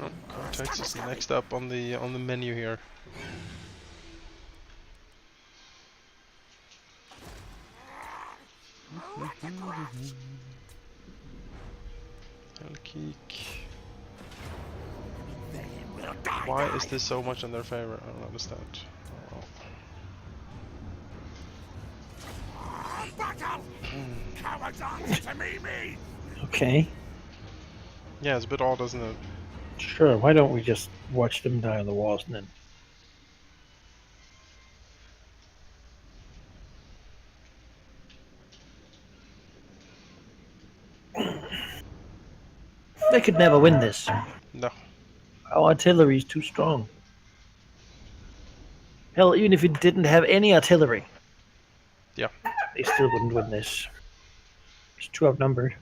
Oh, Cortex is next up on the menu here. Hellkeek. They will die. Why is this so much in their favor? I don't understand. Oh, Battle! Cowards answer to me! Okay. yeah, it's a bit odd, isn't it? Sure, why don't we just watch them die on the walls and then... They could never win this. No. Our artillery is too strong. Hell, even if it didn't have any artillery, Yeah. they still wouldn't win this. It's too outnumbered.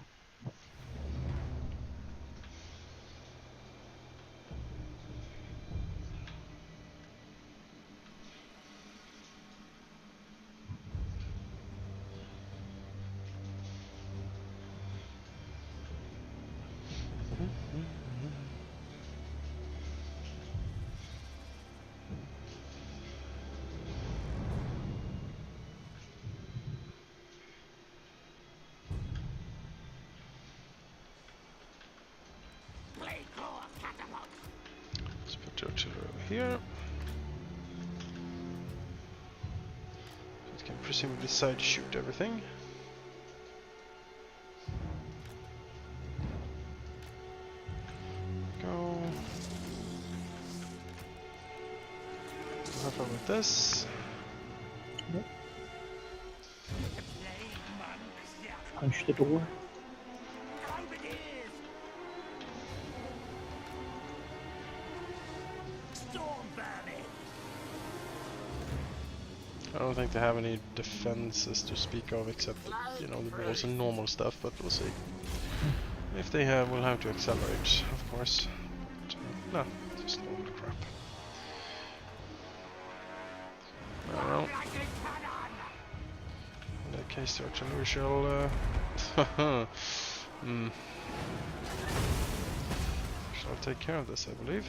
Let's put the artillery over here. It can presumably side shoot everything. Go. Have fun with this. Punch the door. I don't think they have any defenses to speak of except, you know, the walls and normal stuff, but we'll see. If they have, we'll have to accelerate, of course. But, no, just normal crap. I don't know. In that case, the artillery shall, shall take care of this, I believe.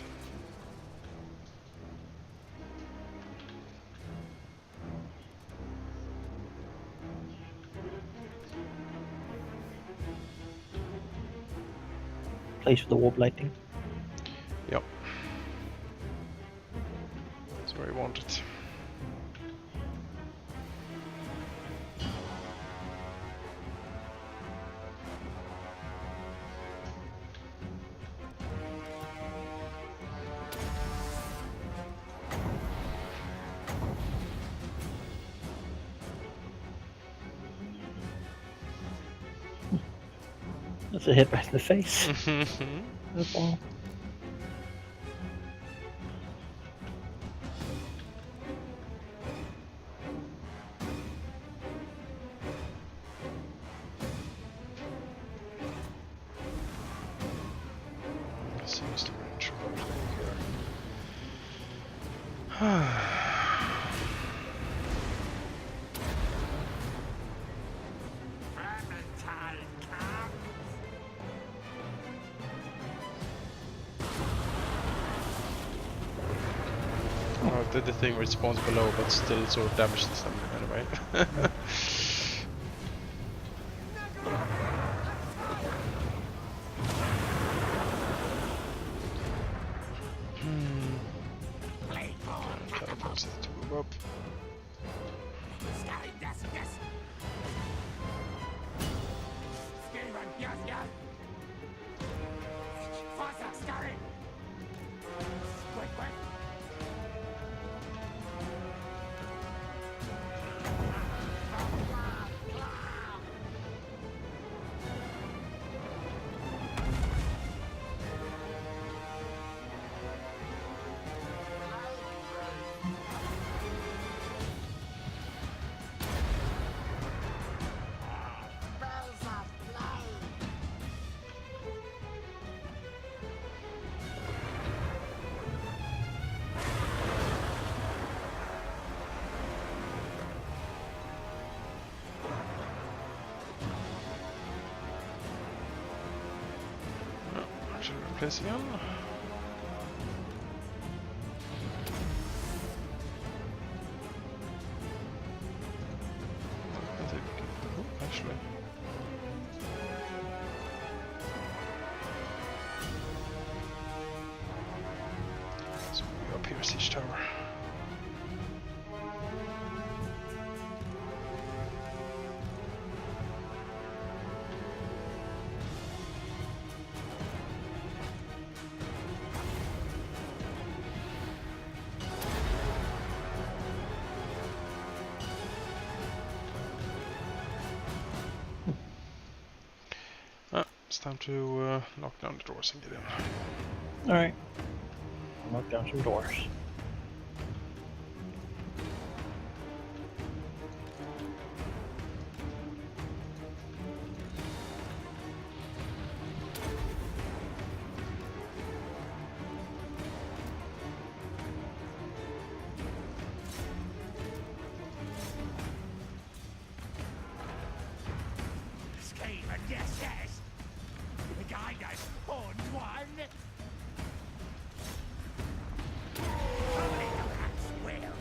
Place for the warp lightning. Yep. That's where I want it. That's a hit right in the face. That's all. Seems to be in trouble here. Did the thing where it spawns below, but still sort of damages them anyway. Catapults it to move up. Should we replace again? I think we can. Oh, actually. So we up here, siege tower. it's time to knock down the doors and get in. Alright. Knock down some doors. Skaven, yes, yes. Behind us, horned one. Only the rats will.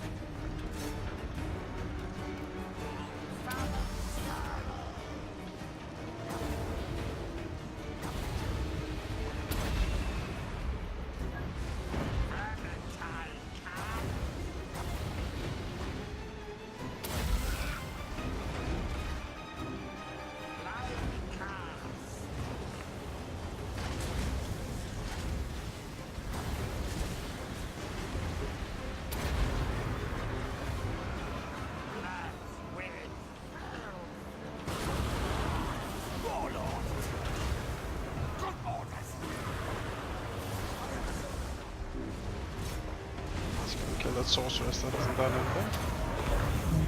Let's go kill that sorceress that hasn't done anything.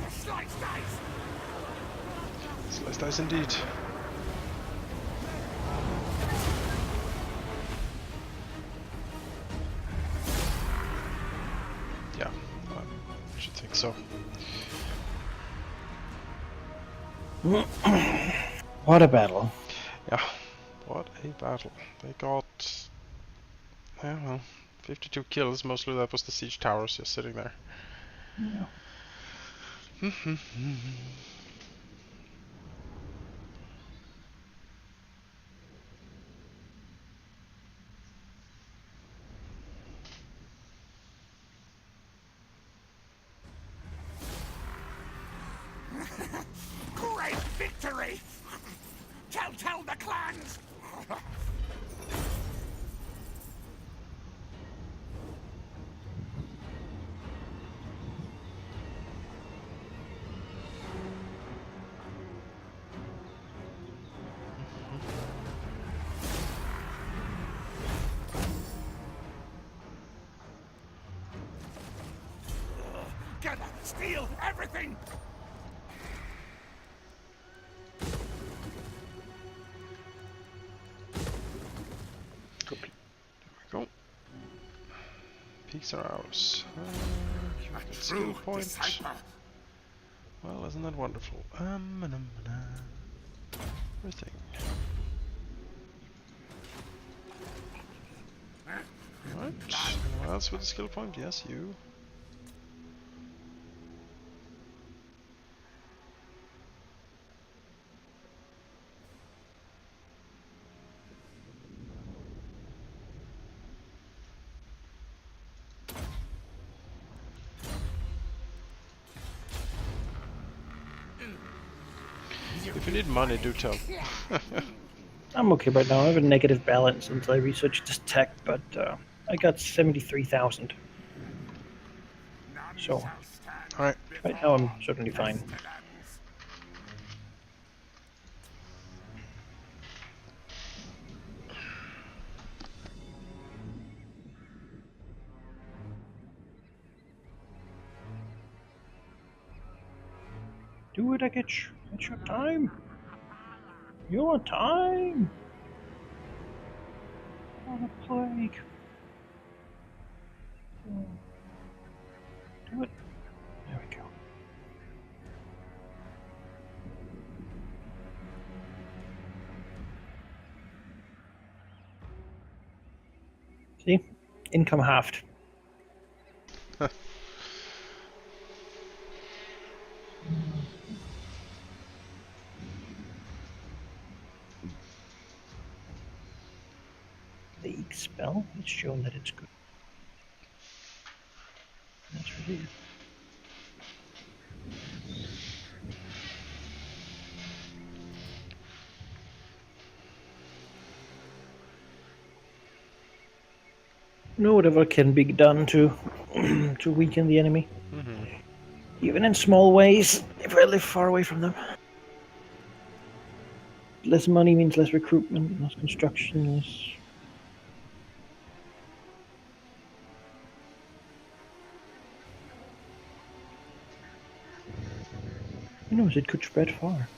Slice dice. Slice dice indeed. Yeah, I should think so. What a battle. Yeah, what a battle. They got, yeah, well, 52 kills. Mostly that was the siege towers just sitting there. Yeah. Great victory! Tell the clans! Gonna steal everything! There we go. Peaks are ours. You A get true skill point. disciple. Well, isn't that wonderful? Everything. Right. Anyone else with a skill point? Yes, you. If you need money, do tell. I'm okay right now. I have a negative balance since I researched this tech, but I got 73,000. So, Alright. right now I'm certainly fine. Do it, Ekich. It's your time. Your time. Oh, the plague. Do it. There we go. See? Income halved. League spell. It's shown that it's good. That's really it. No, whatever can be done to to weaken the enemy, even in small ways. If I live far away from them, less money means less recruitment, less construction, less... Who knows, it could spread far.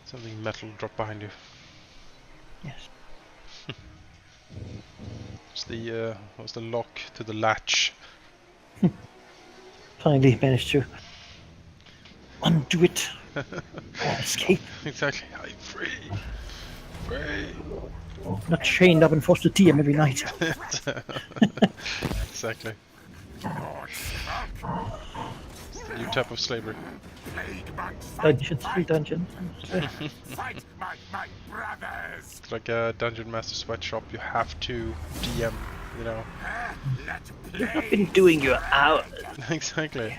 Something metal dropped behind you. Yes. It's the was the lock to the latch. Finally managed to undo it. Escape. Exactly. I'm free. Free. Not chained up and forced to DM every night. Exactly. It's the new type of slavery. Dungeon. Fight my brothers. It's like a dungeon master sweatshop. You have to DM. You know. You've not been doing your hours. Exactly.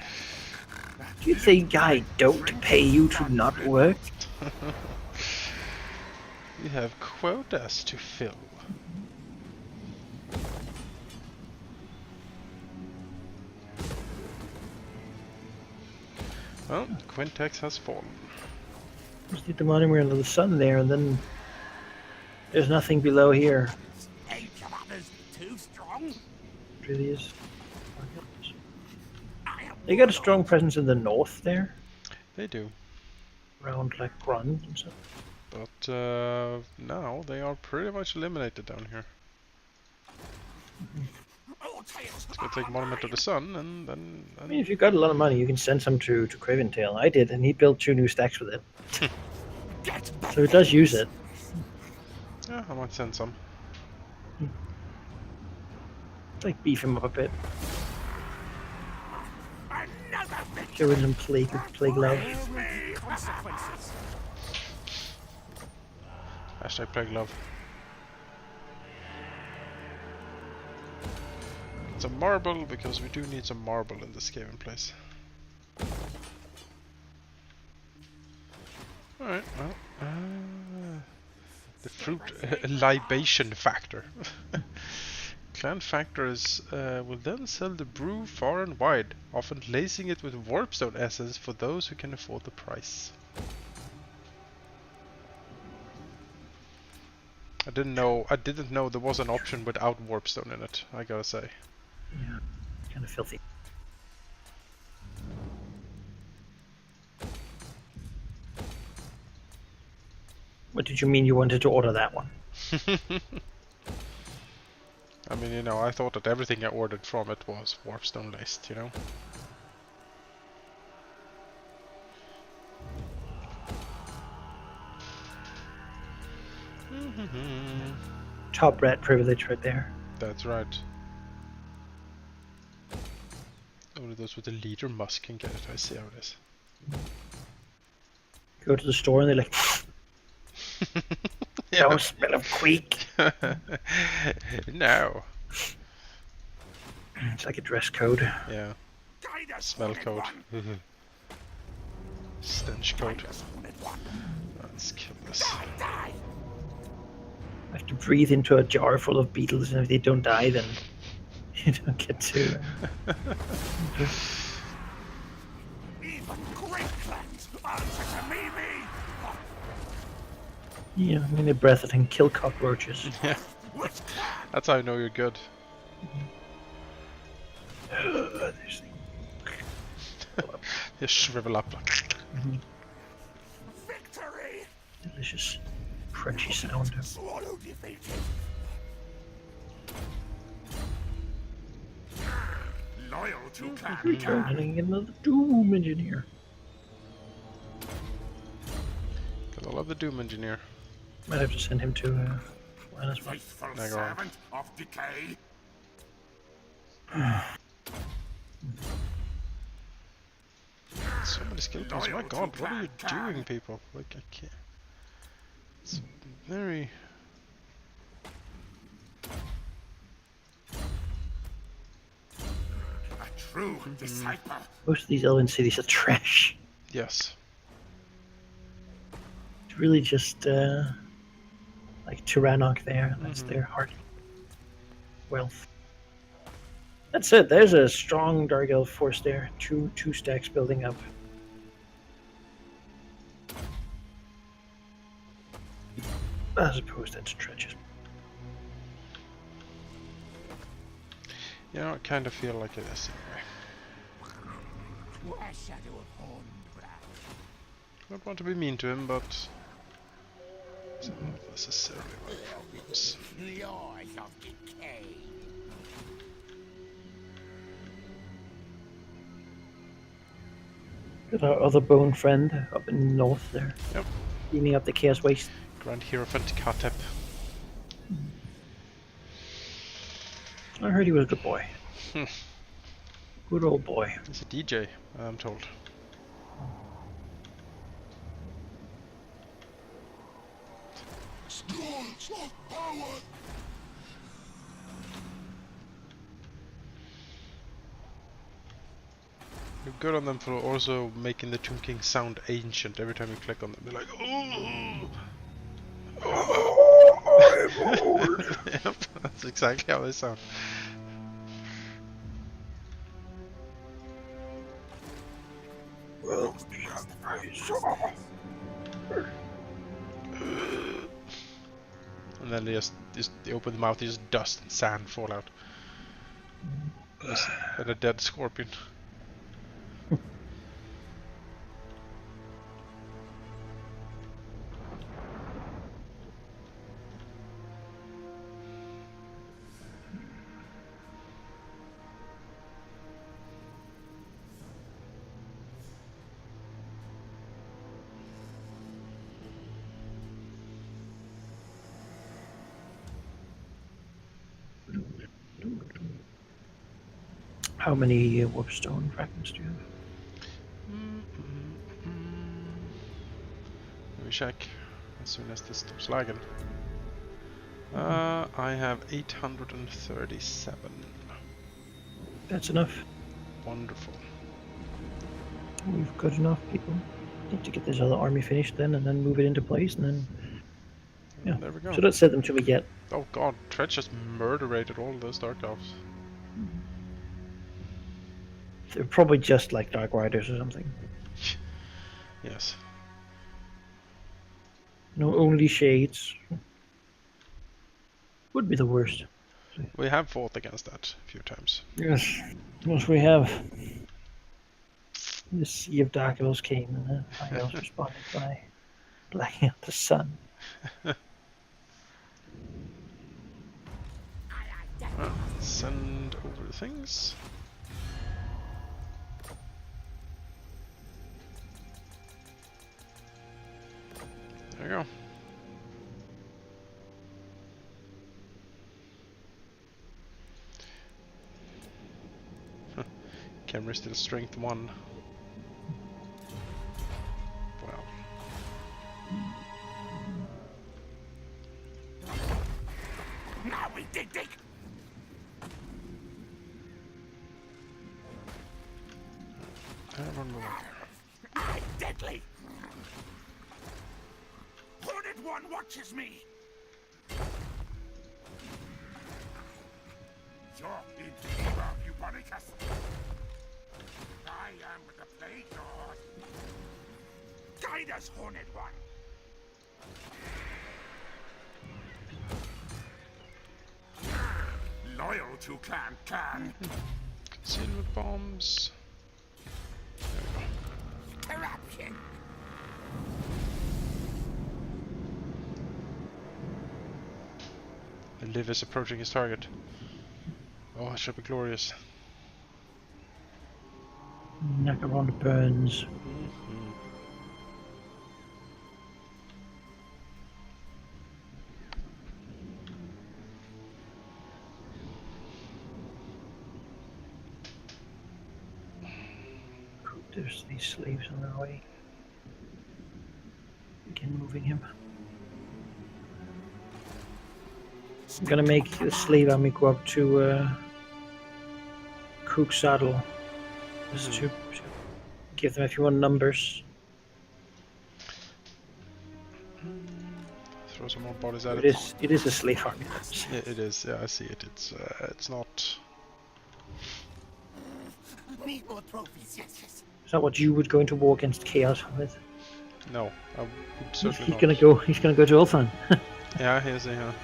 Do you think I don't pay you to not work? You have quotas to fill. Well, Quintex has fallen. Just need the monomer under the sun there, and then there's nothing below here. Ain't your brothers too strong? It really is. They got a strong presence in the north there, They do. around like Grund and stuff. But now they are pretty much eliminated down here. Let's go take Monument of the Sun and then... I mean, if you've got a lot of money, you can send some to Craven Tail. I did, and he built 2 new stacks with it. So it does use it. Yeah, I might send some. Like beef him up a bit. Another Show him some plague love. consequences. Hashtag Plague Love. It's a marble because we do need some marble in this Skaven place. Alright, well, the fruit libation factor. Clan factors will then sell the brew far and wide, often lacing it with warpstone essence for those who can afford the price. I didn't know there was an option without warpstone in it, I gotta say. Yeah, kind of filthy. What did you mean you wanted to order that one? I mean, you know, I thought that everything I ordered from it was warpstone laced, you know? Top rat privilege right there. That's right. Only those with a leader must can get it, I see how it is. Go to the store and they're like, Yeah. no smell of queek. No. It's like a dress code. Yeah. Guide us, Smell Wounded code. One. Stench code. Guide us, Wounded One. Let's kill this. Die. I have to breathe into a jar full of beetles, and if they don't die, then you don't get to. Even great clans answer to me. Yeah, I mean, they breath it and kill cockroaches. Yeah. That's how I know you're good. There's You shrivel up. Victory. delicious, crunchy sound. Swallow defeated. Loyal to clan. Returning another Doom Engineer. I love the Doom Engineer. Might have to send him to minus 1. Faithful Now go on. servant of decay. So many skill points. My god, what are you doing, people? Like, I can't. It's very. A true disciple. Most of these elven cities are trash. Yes. It's really just like Tyrannoc there. That's their hardy wealth. That's it. There's a strong Dark Elf force there. Two stacks building up. As opposed to trenches. You know, I kind of feel like it is anyway. To a shadow of Hornbrand. Don't want to be mean to him, but it's not necessarily my problems. The eyes of decay. Got our other bone friend up in the north there. Yep. Cleaning up the Chaos Waste. Grand Hierophant Katep. I heard he was a good boy. Hmm. Good old boy. He's a DJ, I'm told. You're good on them for also making the Tomb King sound ancient every time you click on them. They're like, oh! Yep, that's exactly how they sound. Well, and then they open the mouth, just dust and sand fall out. And a dead scorpion. How many warpstone fragments do you have? Let me check as soon as this stops lagging. I have 837. That's enough. Wonderful. We've got enough people. Need to get this other army finished then, and then move it into place, and then yeah. There we go. So don't set them till we get. Oh god, Tretch just murderated all those Dark Elves. They're probably just like Dark Riders or something. Yes. No, only shades. Would be the worst. We have fought against that a few times. Yes. Yes, we have. The Sea of Dark Elves came, and the High Elves responded by blacking out the sun. Send over the things. There you go. Camera still strength 1. Well. Now we dig. Run away. I'm deadly. Horned one watches me. You're in danger, Eubonicus. I am the Plague Lord. Guide us, Horned One. Loyal to Clan Can. Concealment bombs. Corruption. The Liv is approaching his target. Oh, it should be glorious. Necron burns. There's these slaves on their way. Begin moving him. I'm gonna make the slave army go up to Cook's Saddle. Just to give them, if you want, numbers. Throw some more bodies at It it. is. It is a slave army. It is. Yeah, I see it. It's not. Need more trophies, yes. It's not what you would go into war against chaos with. No, I would certainly He's not. gonna go. He's gonna go to Ulthuan. Yeah, here's a.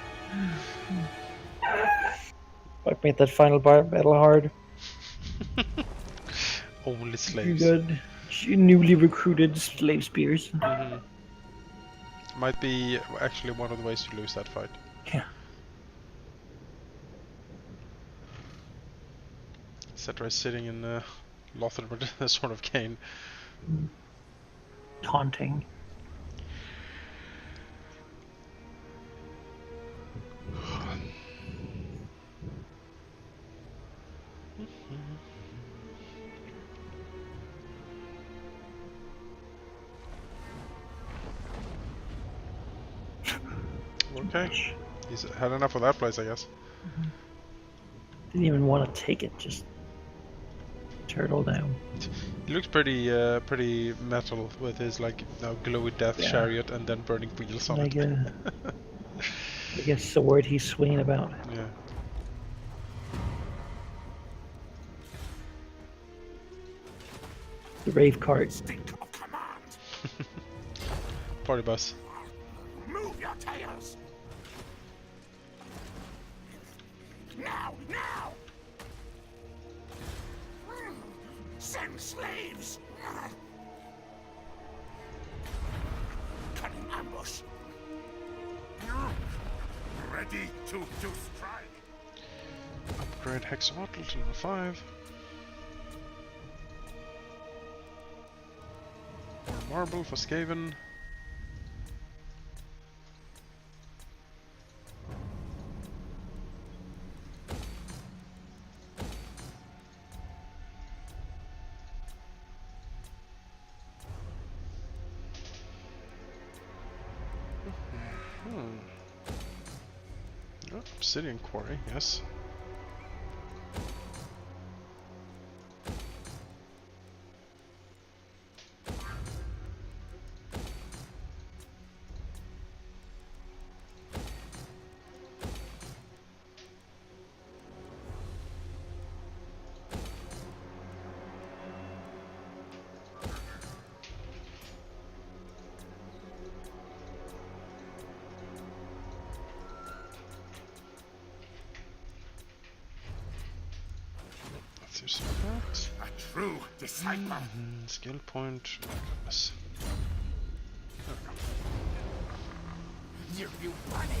I've made that final battle hard. Only You slaves. got newly recruited slave spears. Mm-hmm. Might be actually one of the ways to lose that fight. Yeah. Cetera is sitting in Lothar with a sort of cane. Taunting. Okay. He's had enough of that place, I guess. Didn't even want to take it. Just tear it all down. He looks pretty pretty metal with his like glowy death chariot and then burning wheels on Like it. I guess sword he's swinging about. Yeah. The rave cart. Instinct of command. Party bus. Move your tails. Now, now. Send slaves. Cunning ambush. Ready to strike. Upgrade Hexamotl to level 5. More marble for Skaven. Oh, Obsidian Quarry, yes. Let's use some of that. A true disciple. Skill point. Goodness. You bunic.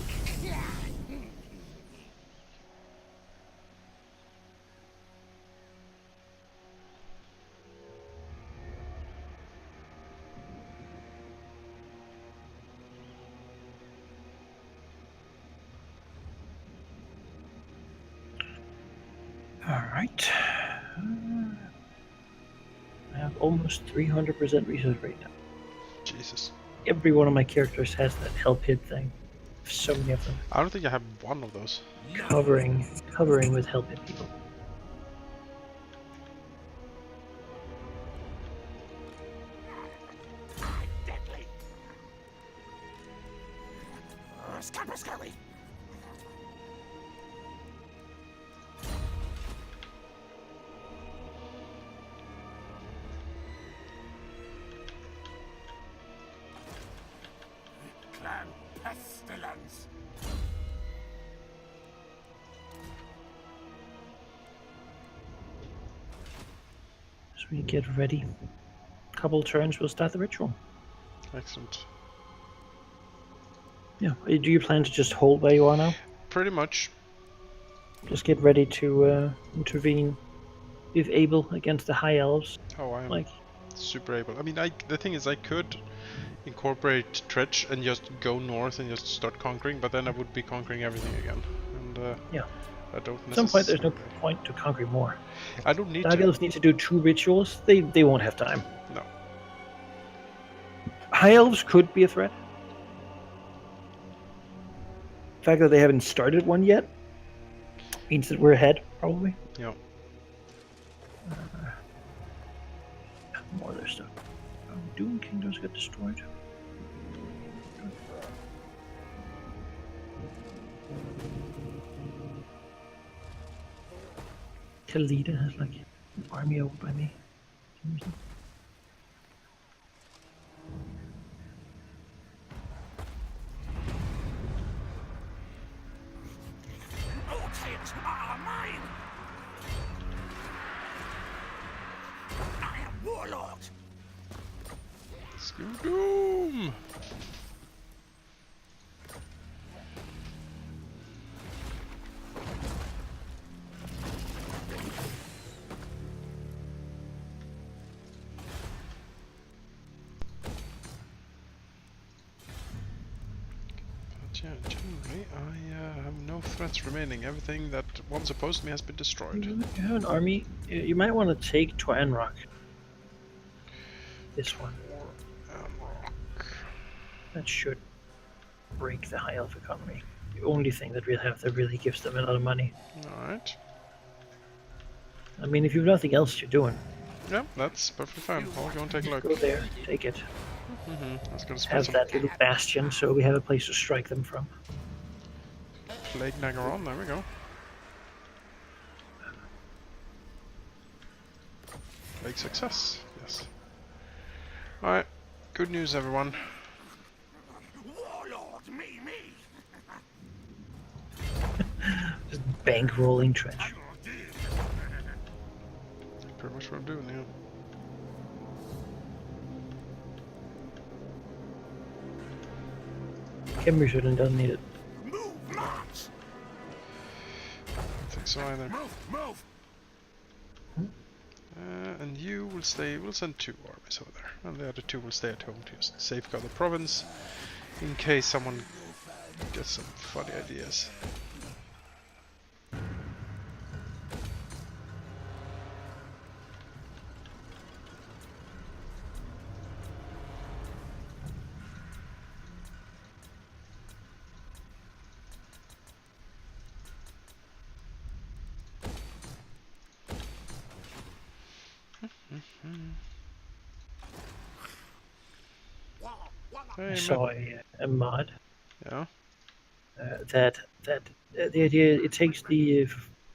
Alright. I have almost 300% research right now. Jesus. Every one of my characters has that hell pit thing. So many of them. I don't think I have one of those. Covering with hell pit people. Deadly. Scabberscurry. Clan Pestilence. As we get ready. Couple turns, we'll start the ritual. Excellent. Yeah. Do you plan to just hold where you are now? Pretty much. Just get ready to intervene if able against the high elves. Oh, I am Like, super able. I mean, the thing is, I could incorporate Tretch and just go north and just start conquering, but then I would be conquering everything again. And yeah. I don't At some point, there's no point to conquer more. I don't need Dark to. elves need to do 2 rituals. They won't have time. No. High elves could be a threat. The fact that they haven't started one yet means that we're ahead, probably. Yeah. More of their stuff. Doom Kingdoms got destroyed. Kalita has like an army over by me. For some reason. All tales are mine. I am warlord. Skoodoom! But yeah, generally I have no threats remaining. Everything that once opposed me has been destroyed. You have an army. You might want to take Rock. This one. Rock. That should break the high elf economy. The only thing that we have that really gives them a lot of money. Alright. I mean, if you've nothing else you're doing, Yeah, that's perfectly fine. I'll go and take a look. go there, take it. Let's go spend Have some that little bastion so we have a place to strike them from. Plague Nagaron. There we go. Plague success. Yes. Alright. Good news, everyone. Warlord, me. Just bankrolling trench. Pretty much what I'm doing, yeah. Kimber shouldn't doesn't need it. Move, march. I don't think so either. Move. And you will stay. We'll send 2 armies over there, and the other 2 will stay at home to just safeguard the province, in case someone gets some funny ideas. Hey, I saw a mod yeah. that the idea it takes the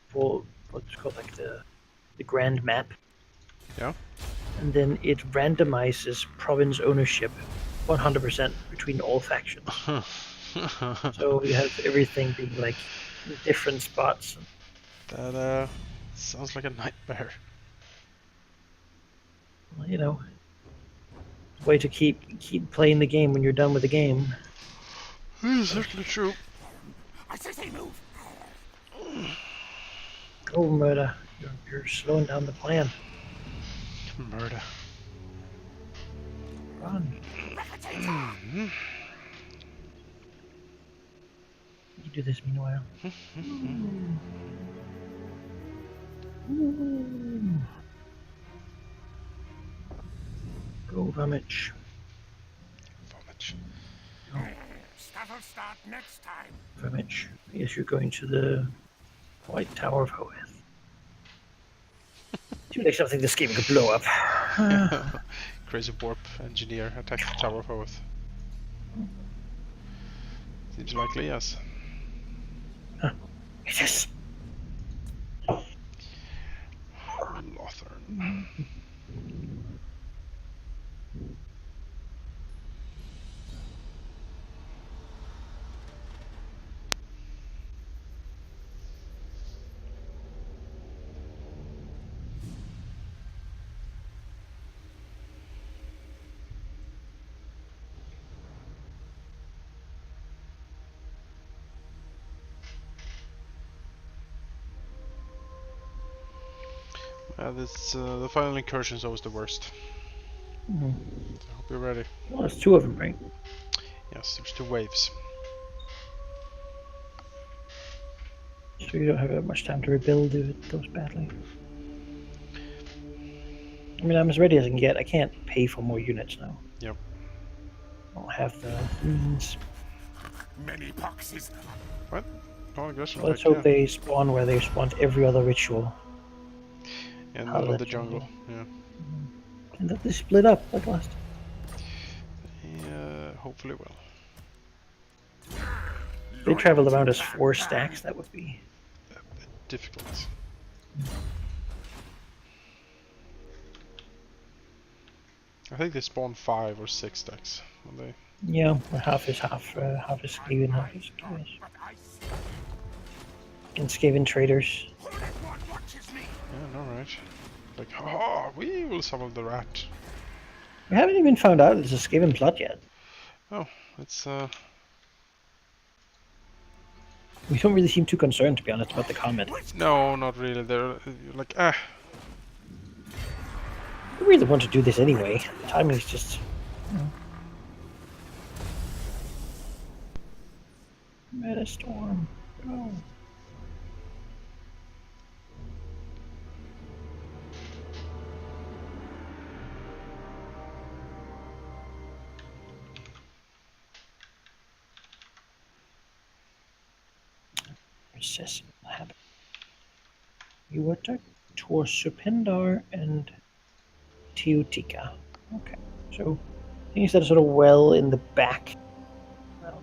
full what's called like the grand map. Yeah. And then it randomizes province ownership 100% between all factions. So you have everything being like in different spots. That sounds like a nightmare. Well, you know, way to keep playing the game when you're done with the game. Certainly true. I say move. Oh, murder! You're slowing down the plan. Murder. Run. You do this meanwhile. Go Vomich. That'll start next time. Vomich. Yes, you're going to the White Tower of Hoeth. Seems like something this game could blow up. Crazy warp engineer attacked the Tower of Hoeth. Seems likely, yes. Yes. Lothern. The final incursion is always the worst. Mm-hmm. So I hope you're ready. Well, there's 2 of them, right? Yes, there's 2 waves. So you don't have much time to rebuild those badly. I mean, I'm as ready as I can get. I can't pay for more units now. Yep. I don't have the means. Many boxes. What? Oh, aggression. Let's hope they spawn where they spawned every other ritual. In the middle of the jungle. Yeah. And that they split up at last. Yeah, hopefully will. If they traveled around as 4 stacks, that would be Difficult. I think they spawn 5 or 6 stacks. When they... Yeah, half is Skaven, half is Skaven. But I see And Skaven traders. who that one watches me. Yeah, alright. Like, oh, we will summon the rat. We haven't even found out it's a Skaven plot yet. Oh, it's We don't really seem too concerned, to be honest, about the comment. no, not really. They're like, We really want to do this anyway. Timing is just... Meta storm. Go. Recessive habit. You attack towards Supendar and Teutica. Okay, so things that are sort of well in the back. Well,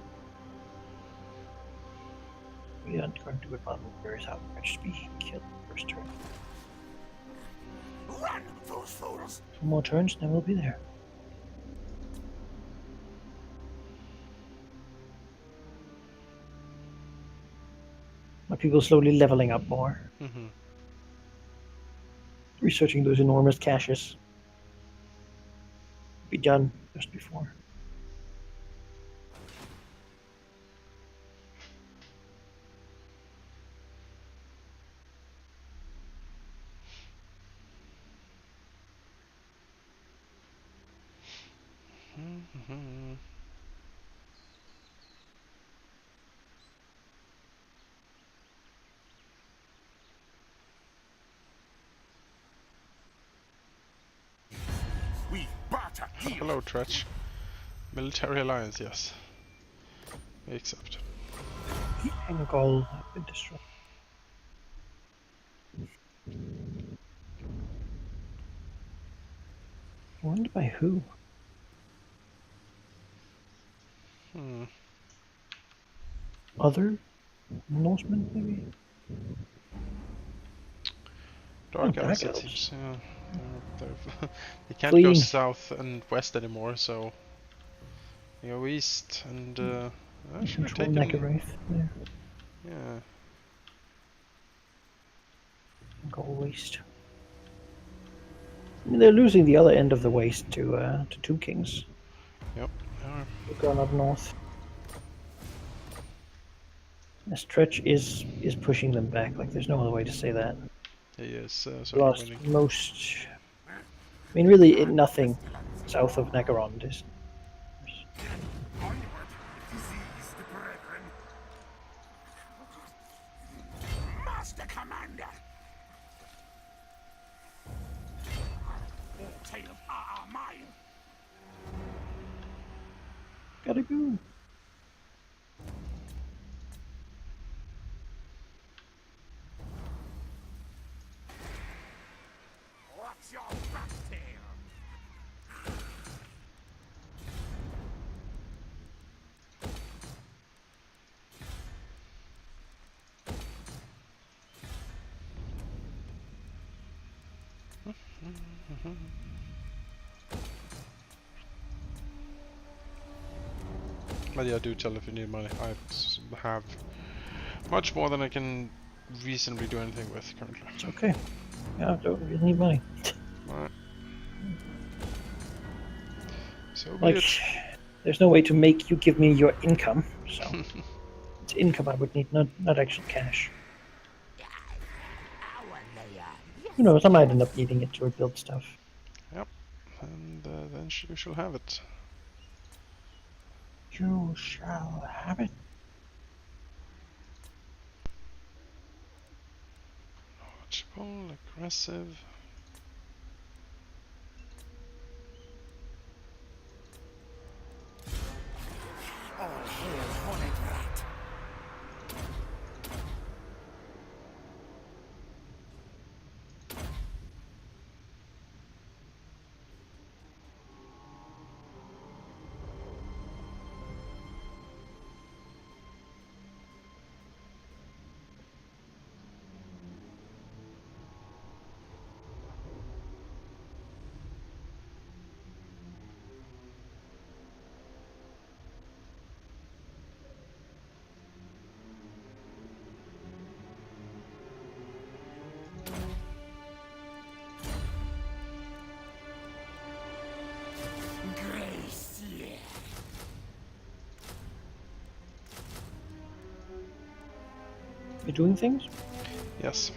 we aren't going to do it on where's how much be killed first turn. Run, those fools. 2 more turns, then we'll be there. My people slowly leveling up more. mm-hmm. Researching those enormous caches. Be done just before. Mm-hmm. We barter deal. Hello, Tretch. Military alliance, yes. We accept. Angol have been destroyed. I wonder by who? Hmm. Other Norsemen, maybe? Dark Oh, Elves, Dark it Elves. seems. Yeah. They can't go Fleeing. south and west anymore, so they go east and actually Control taken. Neckarwraith there. Yeah. Angol Waste. I mean, they're losing the other end of the waste to Two Kings. Yep. They are. They've gone up north. The stretch is pushing them back. Like, there's no other way to say that. He is certainly Lost winning. most. I mean, really, nothing south of Neckarond is. Onward, diseased brethren. Master Commander. All tales are mine. Gotta go. What's your back tale? But yeah, do tell if you need money. I have much more than I can reasonably do anything with currently. It's okay. Yeah, don't really need money. Alright. So be Like, it. there's no way to make you give me your income, so it's income I would need, not actual cash. Who knows? I might end up needing it to rebuild stuff. Yep. And then you shall have it. You shall have it. Watchable, aggressive. All hail hornet rat. You doing things? Yes.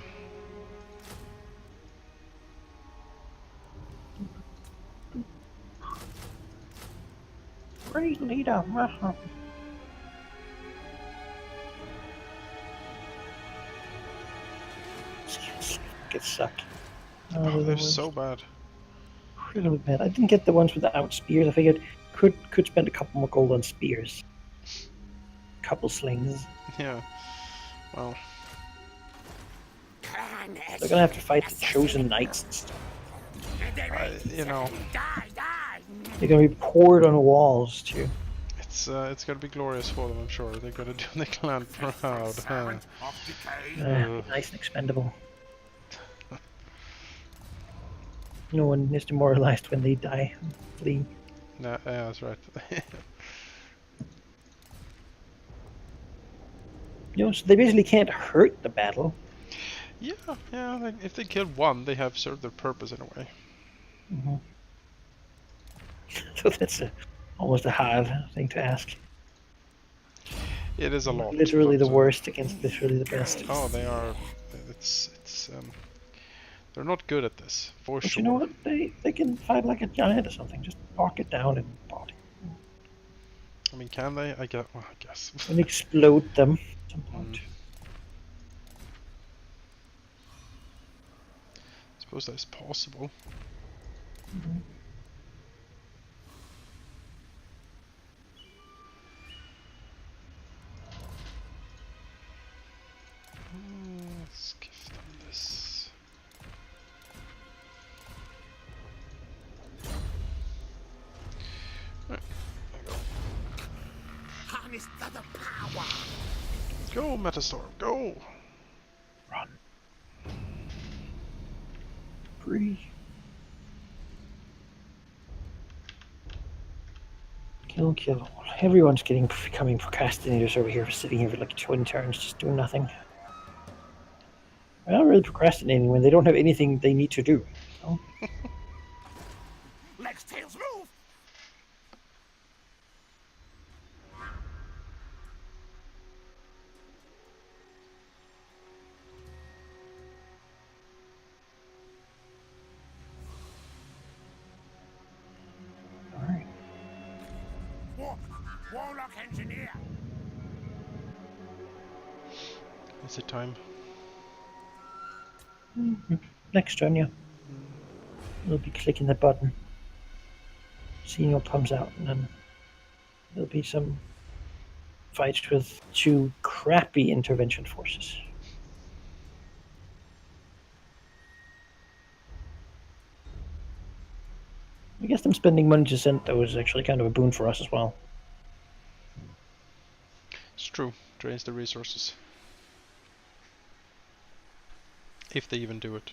Great leader. Get sucked. Oh, they're so bad. Really bad. I didn't get the ones without spears. I figured could spend a couple more gold on spears. Couple slings. Yeah. Well. They're gonna have to fight the chosen knights and stuff. You know. They're gonna be poured on walls too. It's gonna be glorious for them, I'm sure. They're gonna do the clan proud. Nice and expendable. No one is demoralized when they die. Flee. No, yeah, that's right. So they basically can't hurt the battle. Yeah. Like, if they kill one, they have served their purpose in a way. Mm-hmm. So that's almost a hard thing to ask. It is a lot. Literally the worst against literally the best. Oh, they are. It's they're not good at this, for But sure. you know what? They can fight like a giant or something. Just knock it down and body. I mean, can they? I guess. And explode them at some point. I suppose that's possible. Mm-hmm. Let's give them this. Right, there you go. Harness to the power. Go, Metastorm, go! Run. Free. Kill. Everyone's becoming procrastinators over here, sitting here for like 20 turns, just doing nothing. They're not really procrastinating when they don't have anything they need to do. So. Legs, tails, move! Alright. Warlock engineer! Is it time? Next turn, yeah. We'll be clicking the button, seeing what comes out, and then there'll be some fights with two crappy intervention forces. I guess them spending money to send those is actually kind of a boon for us as well. It's true. Drains the resources. If they even do it.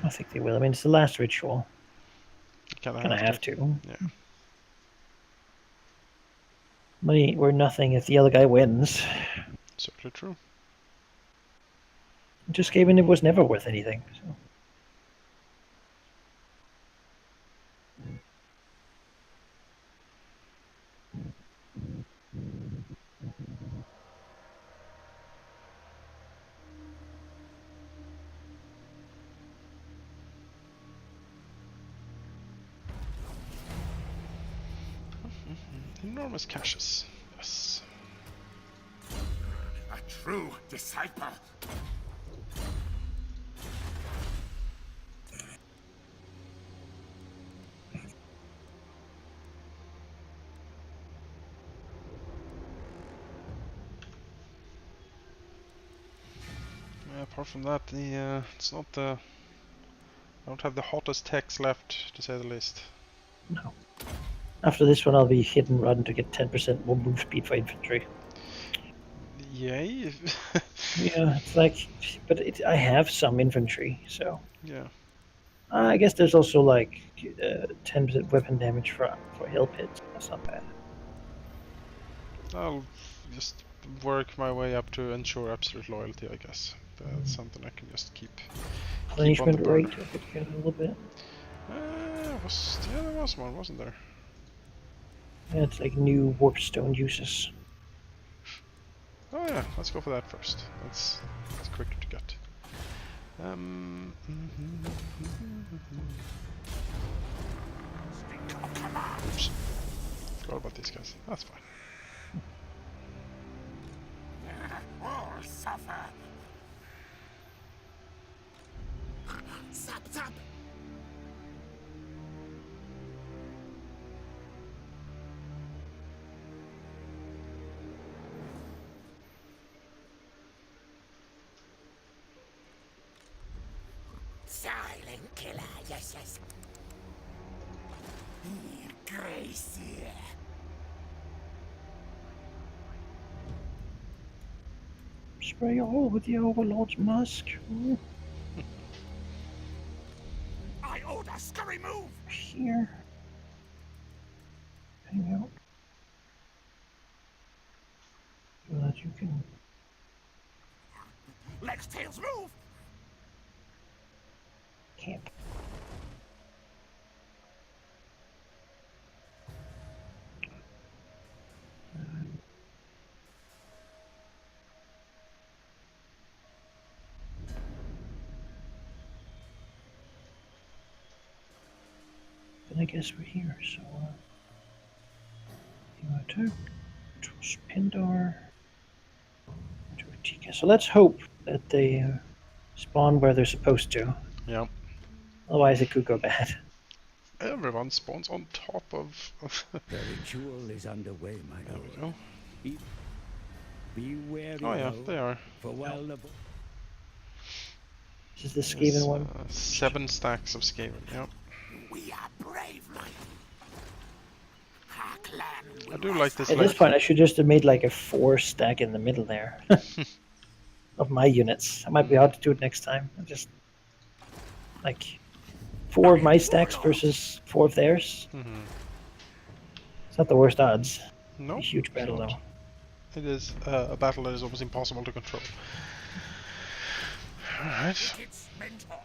I think they will. I mean, it's the last ritual. Kinda have to. Yeah. Money or nothing if the other guy wins. Certainly true. Just Skaven, it was never worth anything. So. Enormous caches. Yes. A true disciple. Apart from that, it's not the. I don't have the hottest techs left, to say the least. No. After this one, I'll be hit and run to get 10% more move speed for infantry. Yay! Yeah, it's like, but I have some infantry, so. Yeah. I guess there's also like 10% weapon damage for hill pits. That's not bad. I'll just work my way up to ensure absolute loyalty, I guess. that's something I can just keep on the Punishment burner. rate, if it can a little bit. There was one, wasn't there? Yeah, it's like new warpstone uses. Oh yeah, let's go for that first. That's quicker to get. Oops. Forgot about these guys. That's fine. All suffer. Zap, zap. Silent killer, yes, yes. Gracie. Spray all with the Overlord's mask. Ooh, I order scurry move. here. Hang out. So that you can. Legs, tails, move. Camp. And I guess we're here, so you are two. Pendor. To Tika. So let's hope that they spawn where they're supposed to. Yeah. Otherwise, it could go bad. Everyone spawns on top of. The ritual is underway, my There we lord. go. Be wary, Oh yeah, though, they are. for while the This is the Yes, Skaven one. 7 stacks of Skaven. Yeah. We are brave, mighty. Our clan will I do like this. At this point, I should just have made like a 4 stack in the middle there of my units. I might be able to do it next time. Just like 4 of my stacks versus 4 of theirs. It's not the worst odds. No. A huge battle it's though. not. It is a battle that is almost impossible to control. Alright. It's mentor.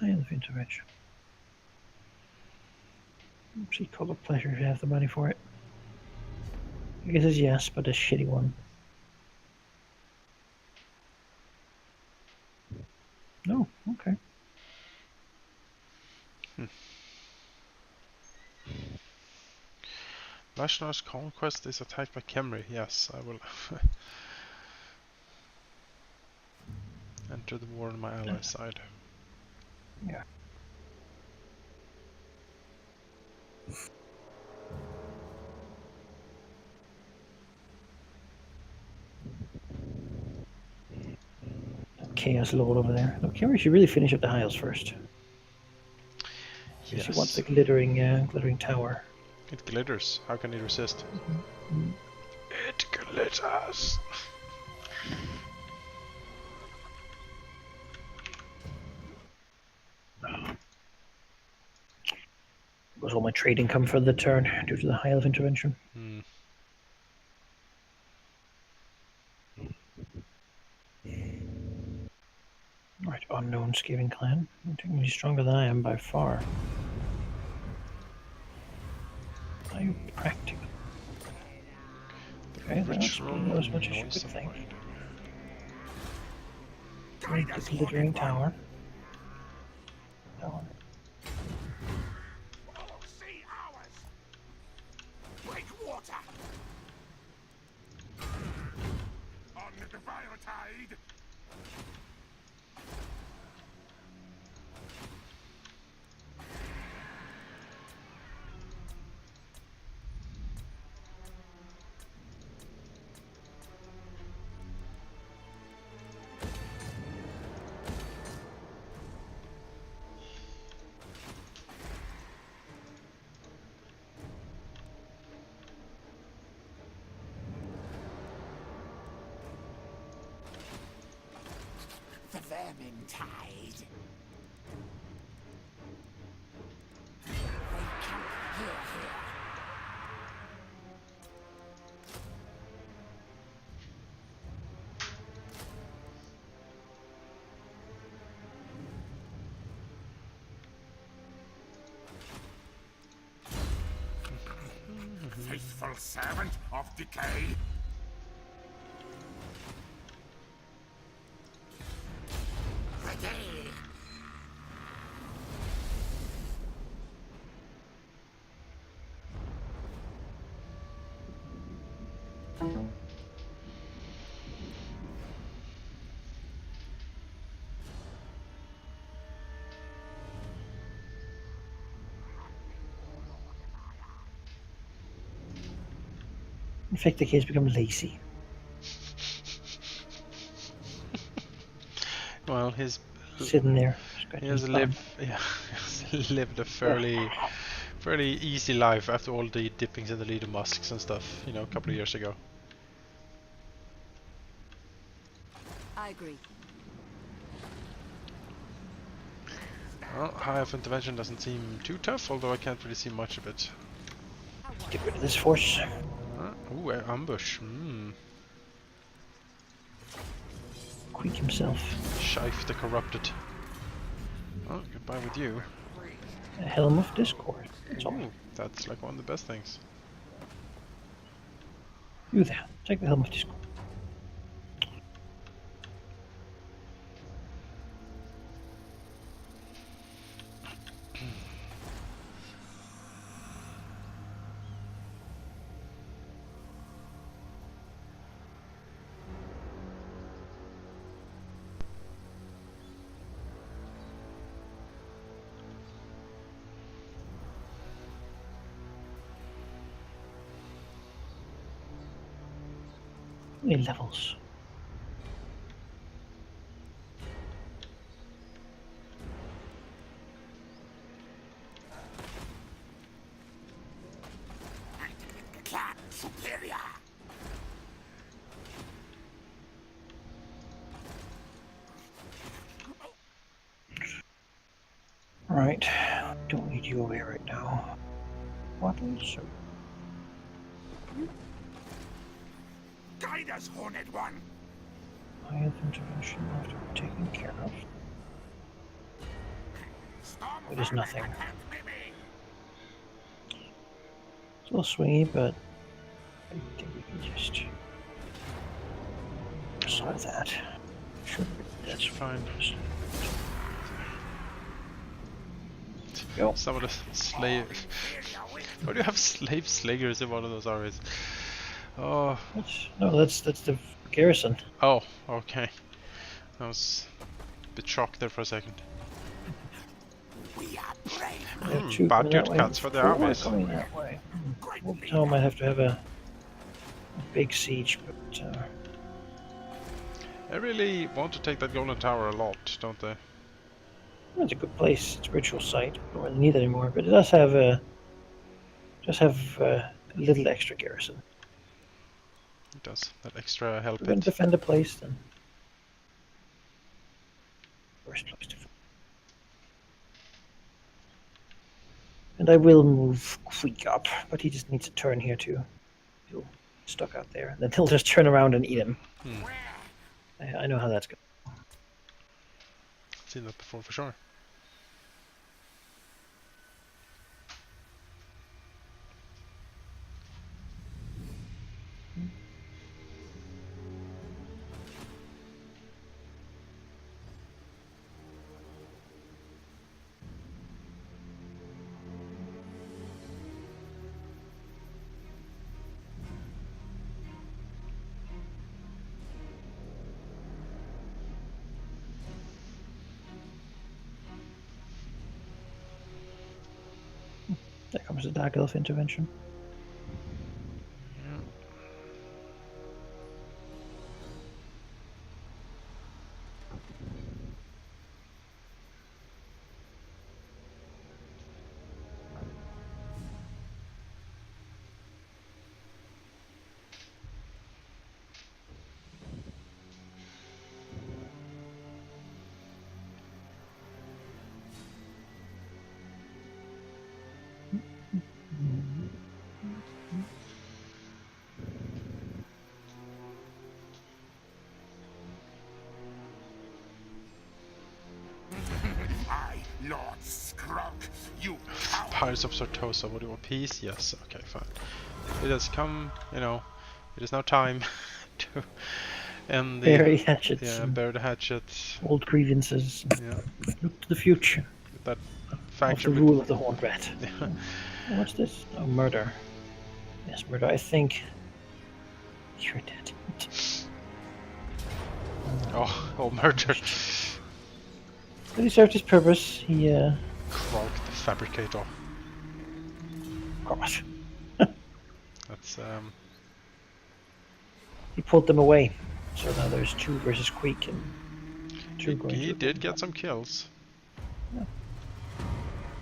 I am the vintage. See, call it pleasure to have the money for it. I guess it's yes, but a shitty one. No, okay. Lashnar's conquest is attacked by Khemri. Yes, I will enter the war on my allies' side. Yeah. Chaos Lord over there. Okay, we should really finish up the Hiles first. She wants the glittering, glittering tower. It glitters. How can he resist? It glitters. Was all my trade income for the turn due to the High Elf intervention. Right, unknown Skaven clan. Technically stronger than I am by far. Are you practical? Okay, that's not as much as you could think. Right, the glittering tower. Tower. See ours. Break water. On the Defile Tide. Vermintide. They camp here. Faithful servant of decay. Ready. In fact, the kids become lazy. Well, Sitting there. he has lived a fairly easy life after all the dippings in the leader musks and stuff, you know, a couple of years ago. I agree. Well, high of intervention doesn't seem too tough, although I can't really see much of it. Get rid of this force. Ooh, ambush. Queek himself. Shife the corrupted. Oh, goodbye with you. A Helm of Discord. That's all. Ooh, that's like one of the best things. Do that. Take the Helm of Discord. How many levels? Clan superior. Right. Don't need you away right now. What else? Guide us, Horned One. I have intervention after taken care of. Storm It is nothing. attack me. It's a little swingy, but I think we can just solve that. Sure, that's Fine. Go. Some of the slave. Why do you have slave slayers in one of those armies? Oh. That's the garrison. Oh, okay. I was a bit shocked there for a second. We are brave. We have two bad coming that good way, cuts for the 4 armies. coming that way. Well, I might have to have a big siege, but They really want to take that golden tower a lot, don't they? it's a good place. It's a ritual site. Don't really need it anymore, but it does have a little extra garrison. It does. That extra help If we're going it. to defend a place, then worst place to. And I will move Queek up, but he just needs a turn here too. He'll stuck out there, and then he'll just turn around and eat him. I know how that's going. Seen that before for sure. There comes the Dark Elf intervention. Pirates of Sartosa, what do you want? Peace? Yes, okay, fine. It has come, you know, it is now time to end the... Bury hatchets. Yeah, And bury the hatchet. old grievances. Yeah, Look to the future. that Of faction... the rule of the Horned Rat. Yeah. What's this? Oh, murder. Yes, murder. I think you're dead. Oh, murder. But he served his purpose. He, Krog the Fabricator. gosh, That's, he pulled them away. So now there's 2 versus Queek and 2 going he to did get some kills.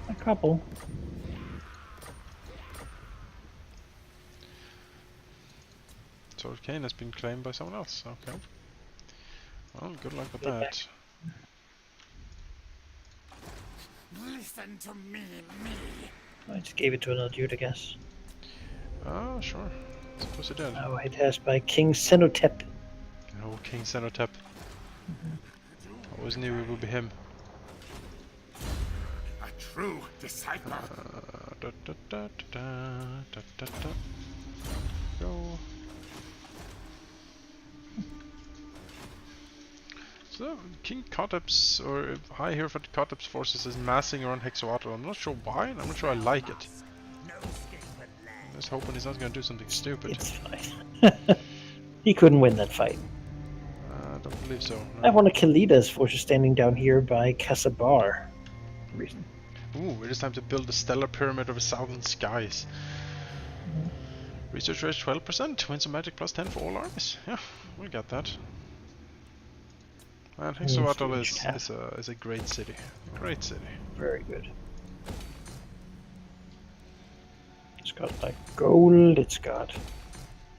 a couple. Sword of Cain has been claimed by someone else, okay. Well, good luck with Okay. that. Listen to me. I just gave it to another dude, I guess. Oh, sure. Suppose it did. Oh, it has by King Senotep. Oh, King Senotep. I always knew it would be him. A true disciple. Go. So, King Kotep's, or High Hereford Kotep's forces is massing around Hexoatl. I'm not sure why, and I'm not sure I like it. I'm just hoping he's not going to do something stupid. It's fine. He couldn't win that fight. I don't believe so. I No. have one of Kalida's forces standing down here by Casabar. Reason. Ooh, it is time to build a stellar pyramid over southern skies. Research rate 12%, wins a magic plus 10 for all armies. Yeah, we'll get that. And Hexoatl is a great city. Great city. Very good. It's got like gold, it's got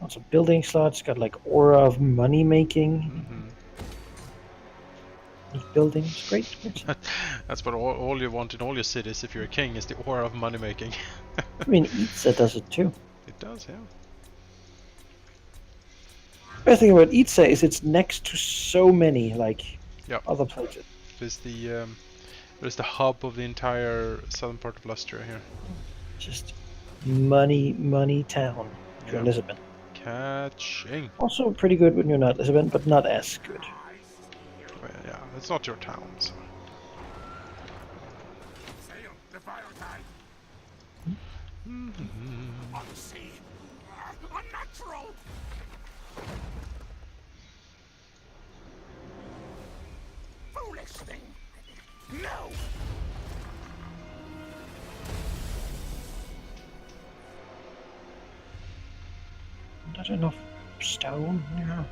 lots of building slots, it's got like aura of money making. Buildings, great. That's what all you want in all your cities if you're a king is the aura of money making. I mean, Itza does it too. It does, yeah. The best thing about Itza is it's next to so many like other places. It's the hub of the entire southern part of Lustria here. Just money town to Elizabeth. Catching. Also pretty good when you're not Elizabeth, but not as good. Well, yeah, it's not your town, so. Sail the vile tide. Unseen. Unnatural. Foolish thing. No. Not enough stone, yeah.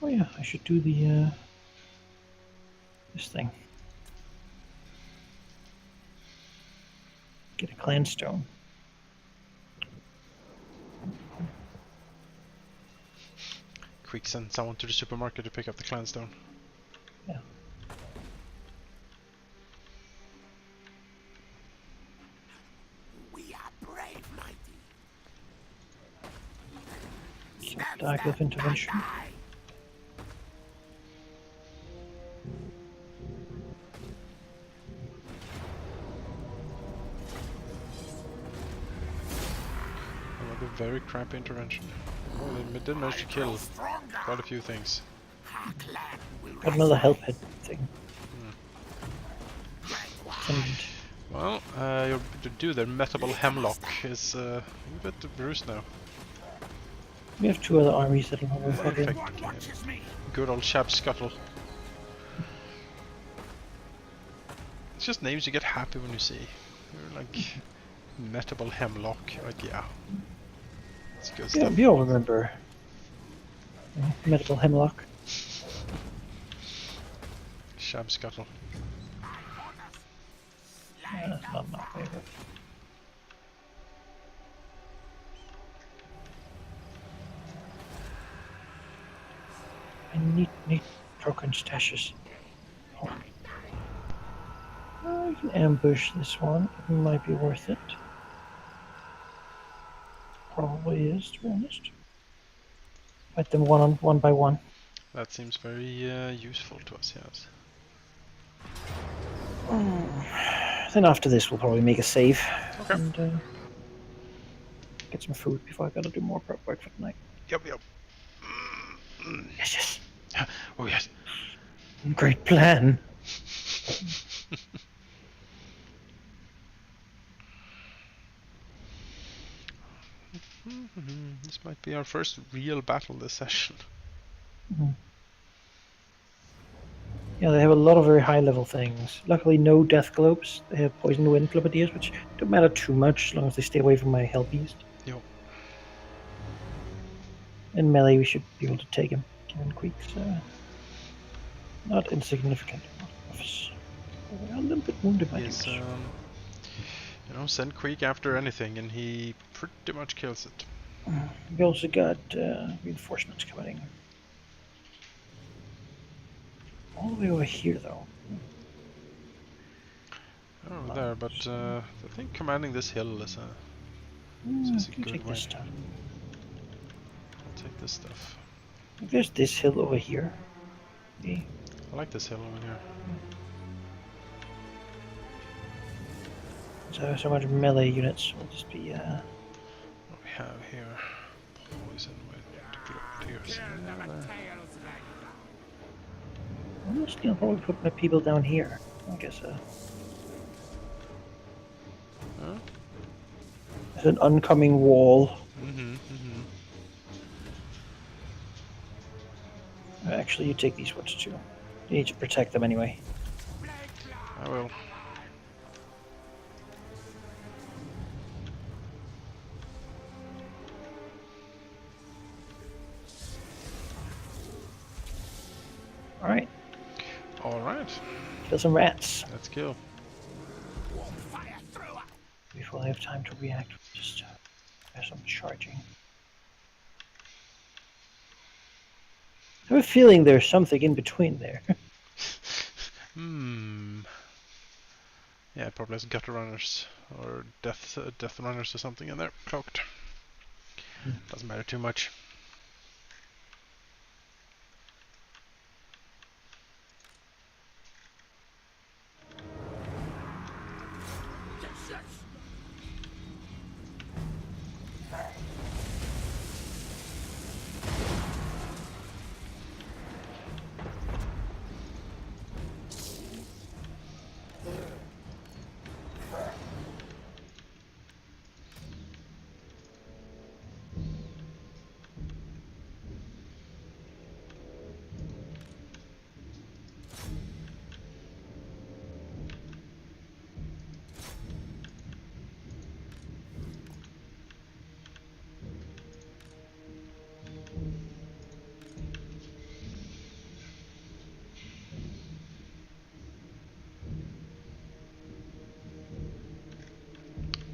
Oh yeah, I should do the this thing. Get a clan stone. Quick, send someone to the supermarket to pick up the clanstone. Yeah. We are brave, mighty. So Darkliff intervention. A very crappy intervention. Well, it did manage to kill quite a few things. Got another health head thing. Well, your dude there, Metable Hemlock, is a bit bruised now. We have 2 other armies that'll hold us in. Perfect. Good old Shab Scuttle. It's just names you get happy when you see. You're like Metable Hemlock, like yeah. It's good Yeah, stuff. we all remember Medical Hemlock. Shab Scuttle. That's not my favorite. I need broken stashes. Oh. We can ambush this one. It might be worth it. Probably is, to be honest. Fight them one by one. That seems very useful to us, yes. Then after this, we'll probably make a save. Okay. And get some food before I gotta do more prep work for tonight. Yep. Yes. Oh, yes. Great plan. This might be our first real battle this session. Yeah, they have a lot of very high level things. Luckily, no death globes. They have poison wind globadiers, which don't matter too much as long as they stay away from my hell beast. Yep. In melee, we should be able to take him. Given Queek's not insignificant. A little bit wounded by Yes, you know, send Queek after anything and he pretty much kills it. We also got reinforcements coming. All the way over here, though. Oh, there, but I think commanding this hill is a You good take way. this stuff. I'll take this stuff. There's this hill over here. Okay. I like this hill over here. So much melee units will just be What we have here? Poison wind globadiers. I'm just gonna probably put my people down here. I guess Huh? there's an oncoming wall. Actually, you take these ones too. You need to protect them anyway. I will. Alright, Alright, kill some rats let's kill. before they have time to react. Just have some charging. I have a feeling there's something in between there. Yeah, probably has gutter runners or death runners or something in there, cloaked. Doesn't matter too much.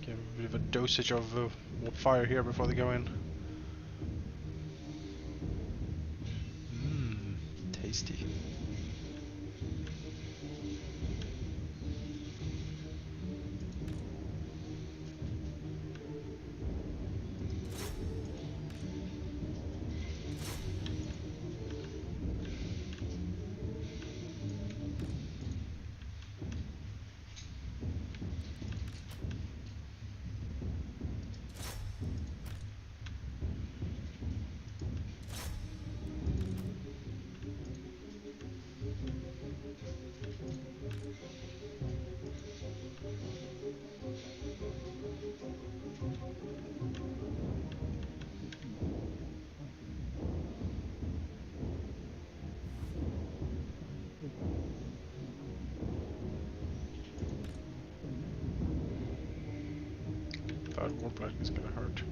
Give a bit of a dosage of fire here before they go in. Tasty. Thought warplating is gonna hurt.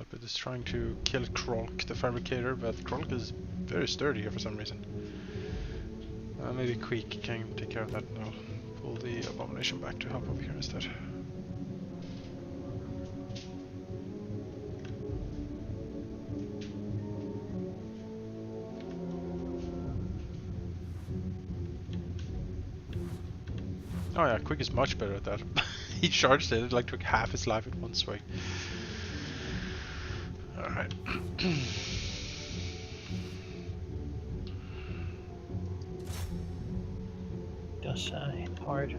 Elpid is trying to kill Krolk, the fabricator, but Krolk is very sturdy here for some reason. Maybe Queek can take care of that and I'll pull the abomination back to help over here instead. Oh yeah, Quick is much better at that. He charged it like took half his life in one swing. Alright. Does hit hard.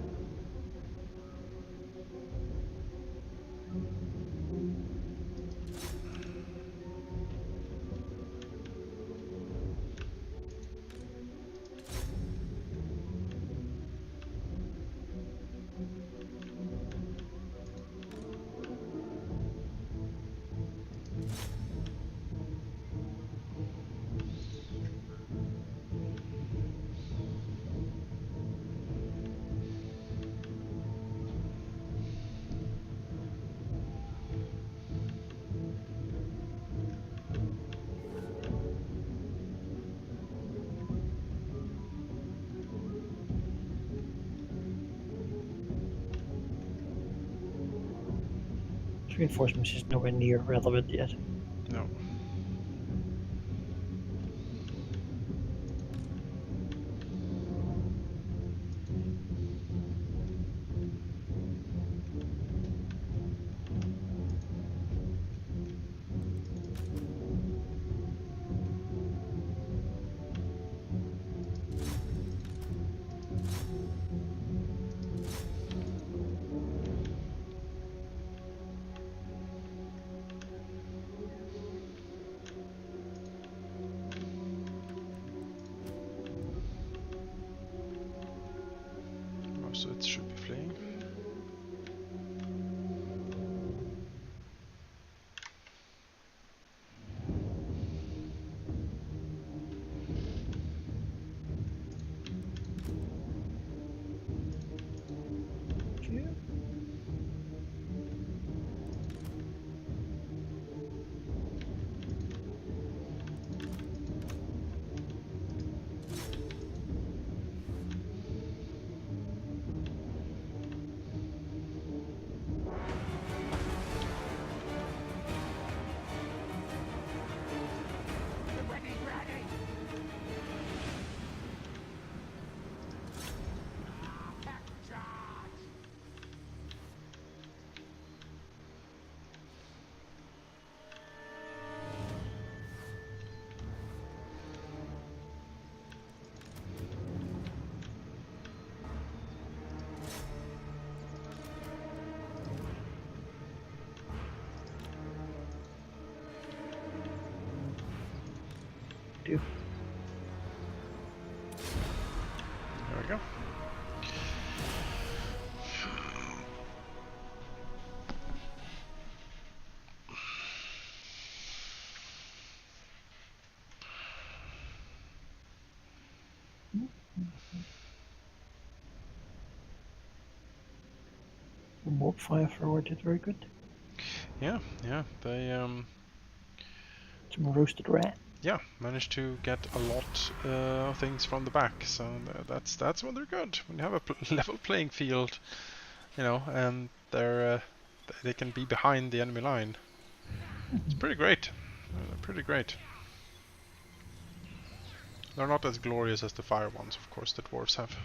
Reinforcements is nowhere near relevant yet. No. So it should be fleeing. Do. There we go. Warp fire forward did very good. Yeah, they Some roasted rat. yeah, managed to get a lot of things from the back, so that's when they're good. When you have a level playing field, you know, and they can be behind the enemy line. It's pretty great. Pretty great. They're not as glorious as the fire ones, of course, the dwarves have.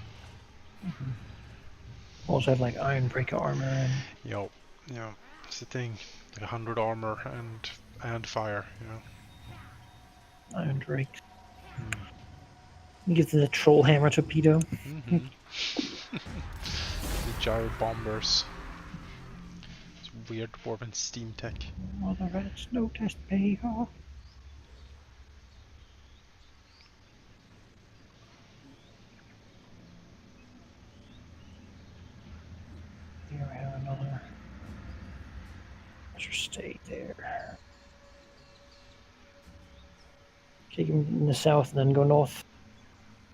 Also have like Ironbreaker armor and Yo, yeah, it's the thing. Like 100 armor and fire, you know. Iron Drake. Gives them the troll hammer torpedo. The gyro bombers. It's weird dwarven steam tech. Oh, the rats no test pay off. Here we have another. Let's stay there. Take him in the south and then go north.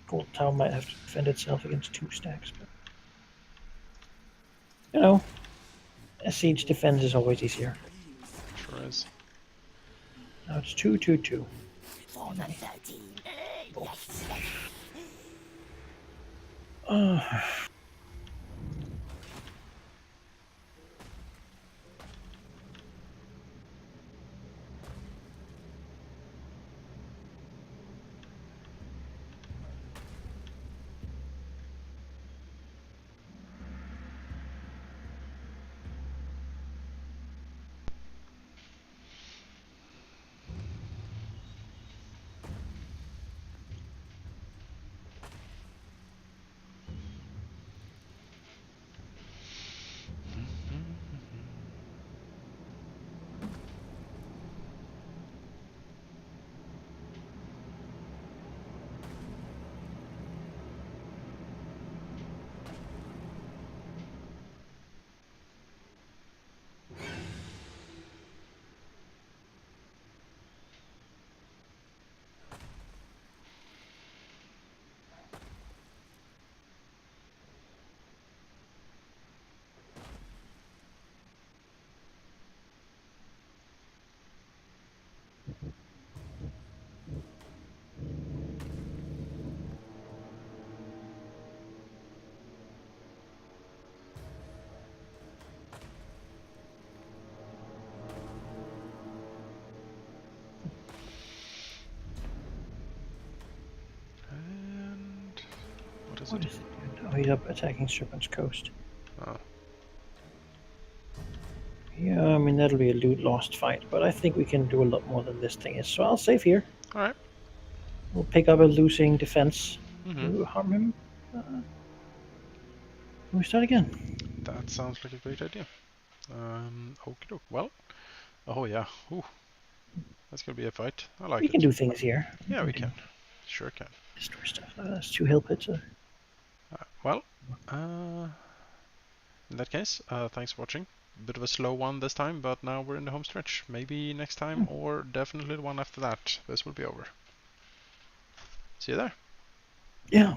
Gold Town might have to defend itself against 2 stacks, but you know, a siege defense is always easier. Sure is. Now it's 2-2-2. For the 13. Yes. And what is What it? is it doing? Oh, he's up attacking Serpent's Coast. Oh. Yeah, I mean, that'll be a loot lost fight, but I think we can do a lot more than this thing is. So I'll save here. Alright. We'll pick up a losing defense Mm-hmm. to harm him. We start again. That sounds like a great idea. Okie doke. Well. Oh yeah. Ooh. That's gonna be a fight. I like We it. can do things here. Yeah, we can. Sure can. Destroy stuff. That's 2 hill pits. Well, in that case, thanks for watching. Bit of a slow one this time, but now we're in the home stretch. Maybe next time, or definitely the one after that, this will be over. See you there. Yeah.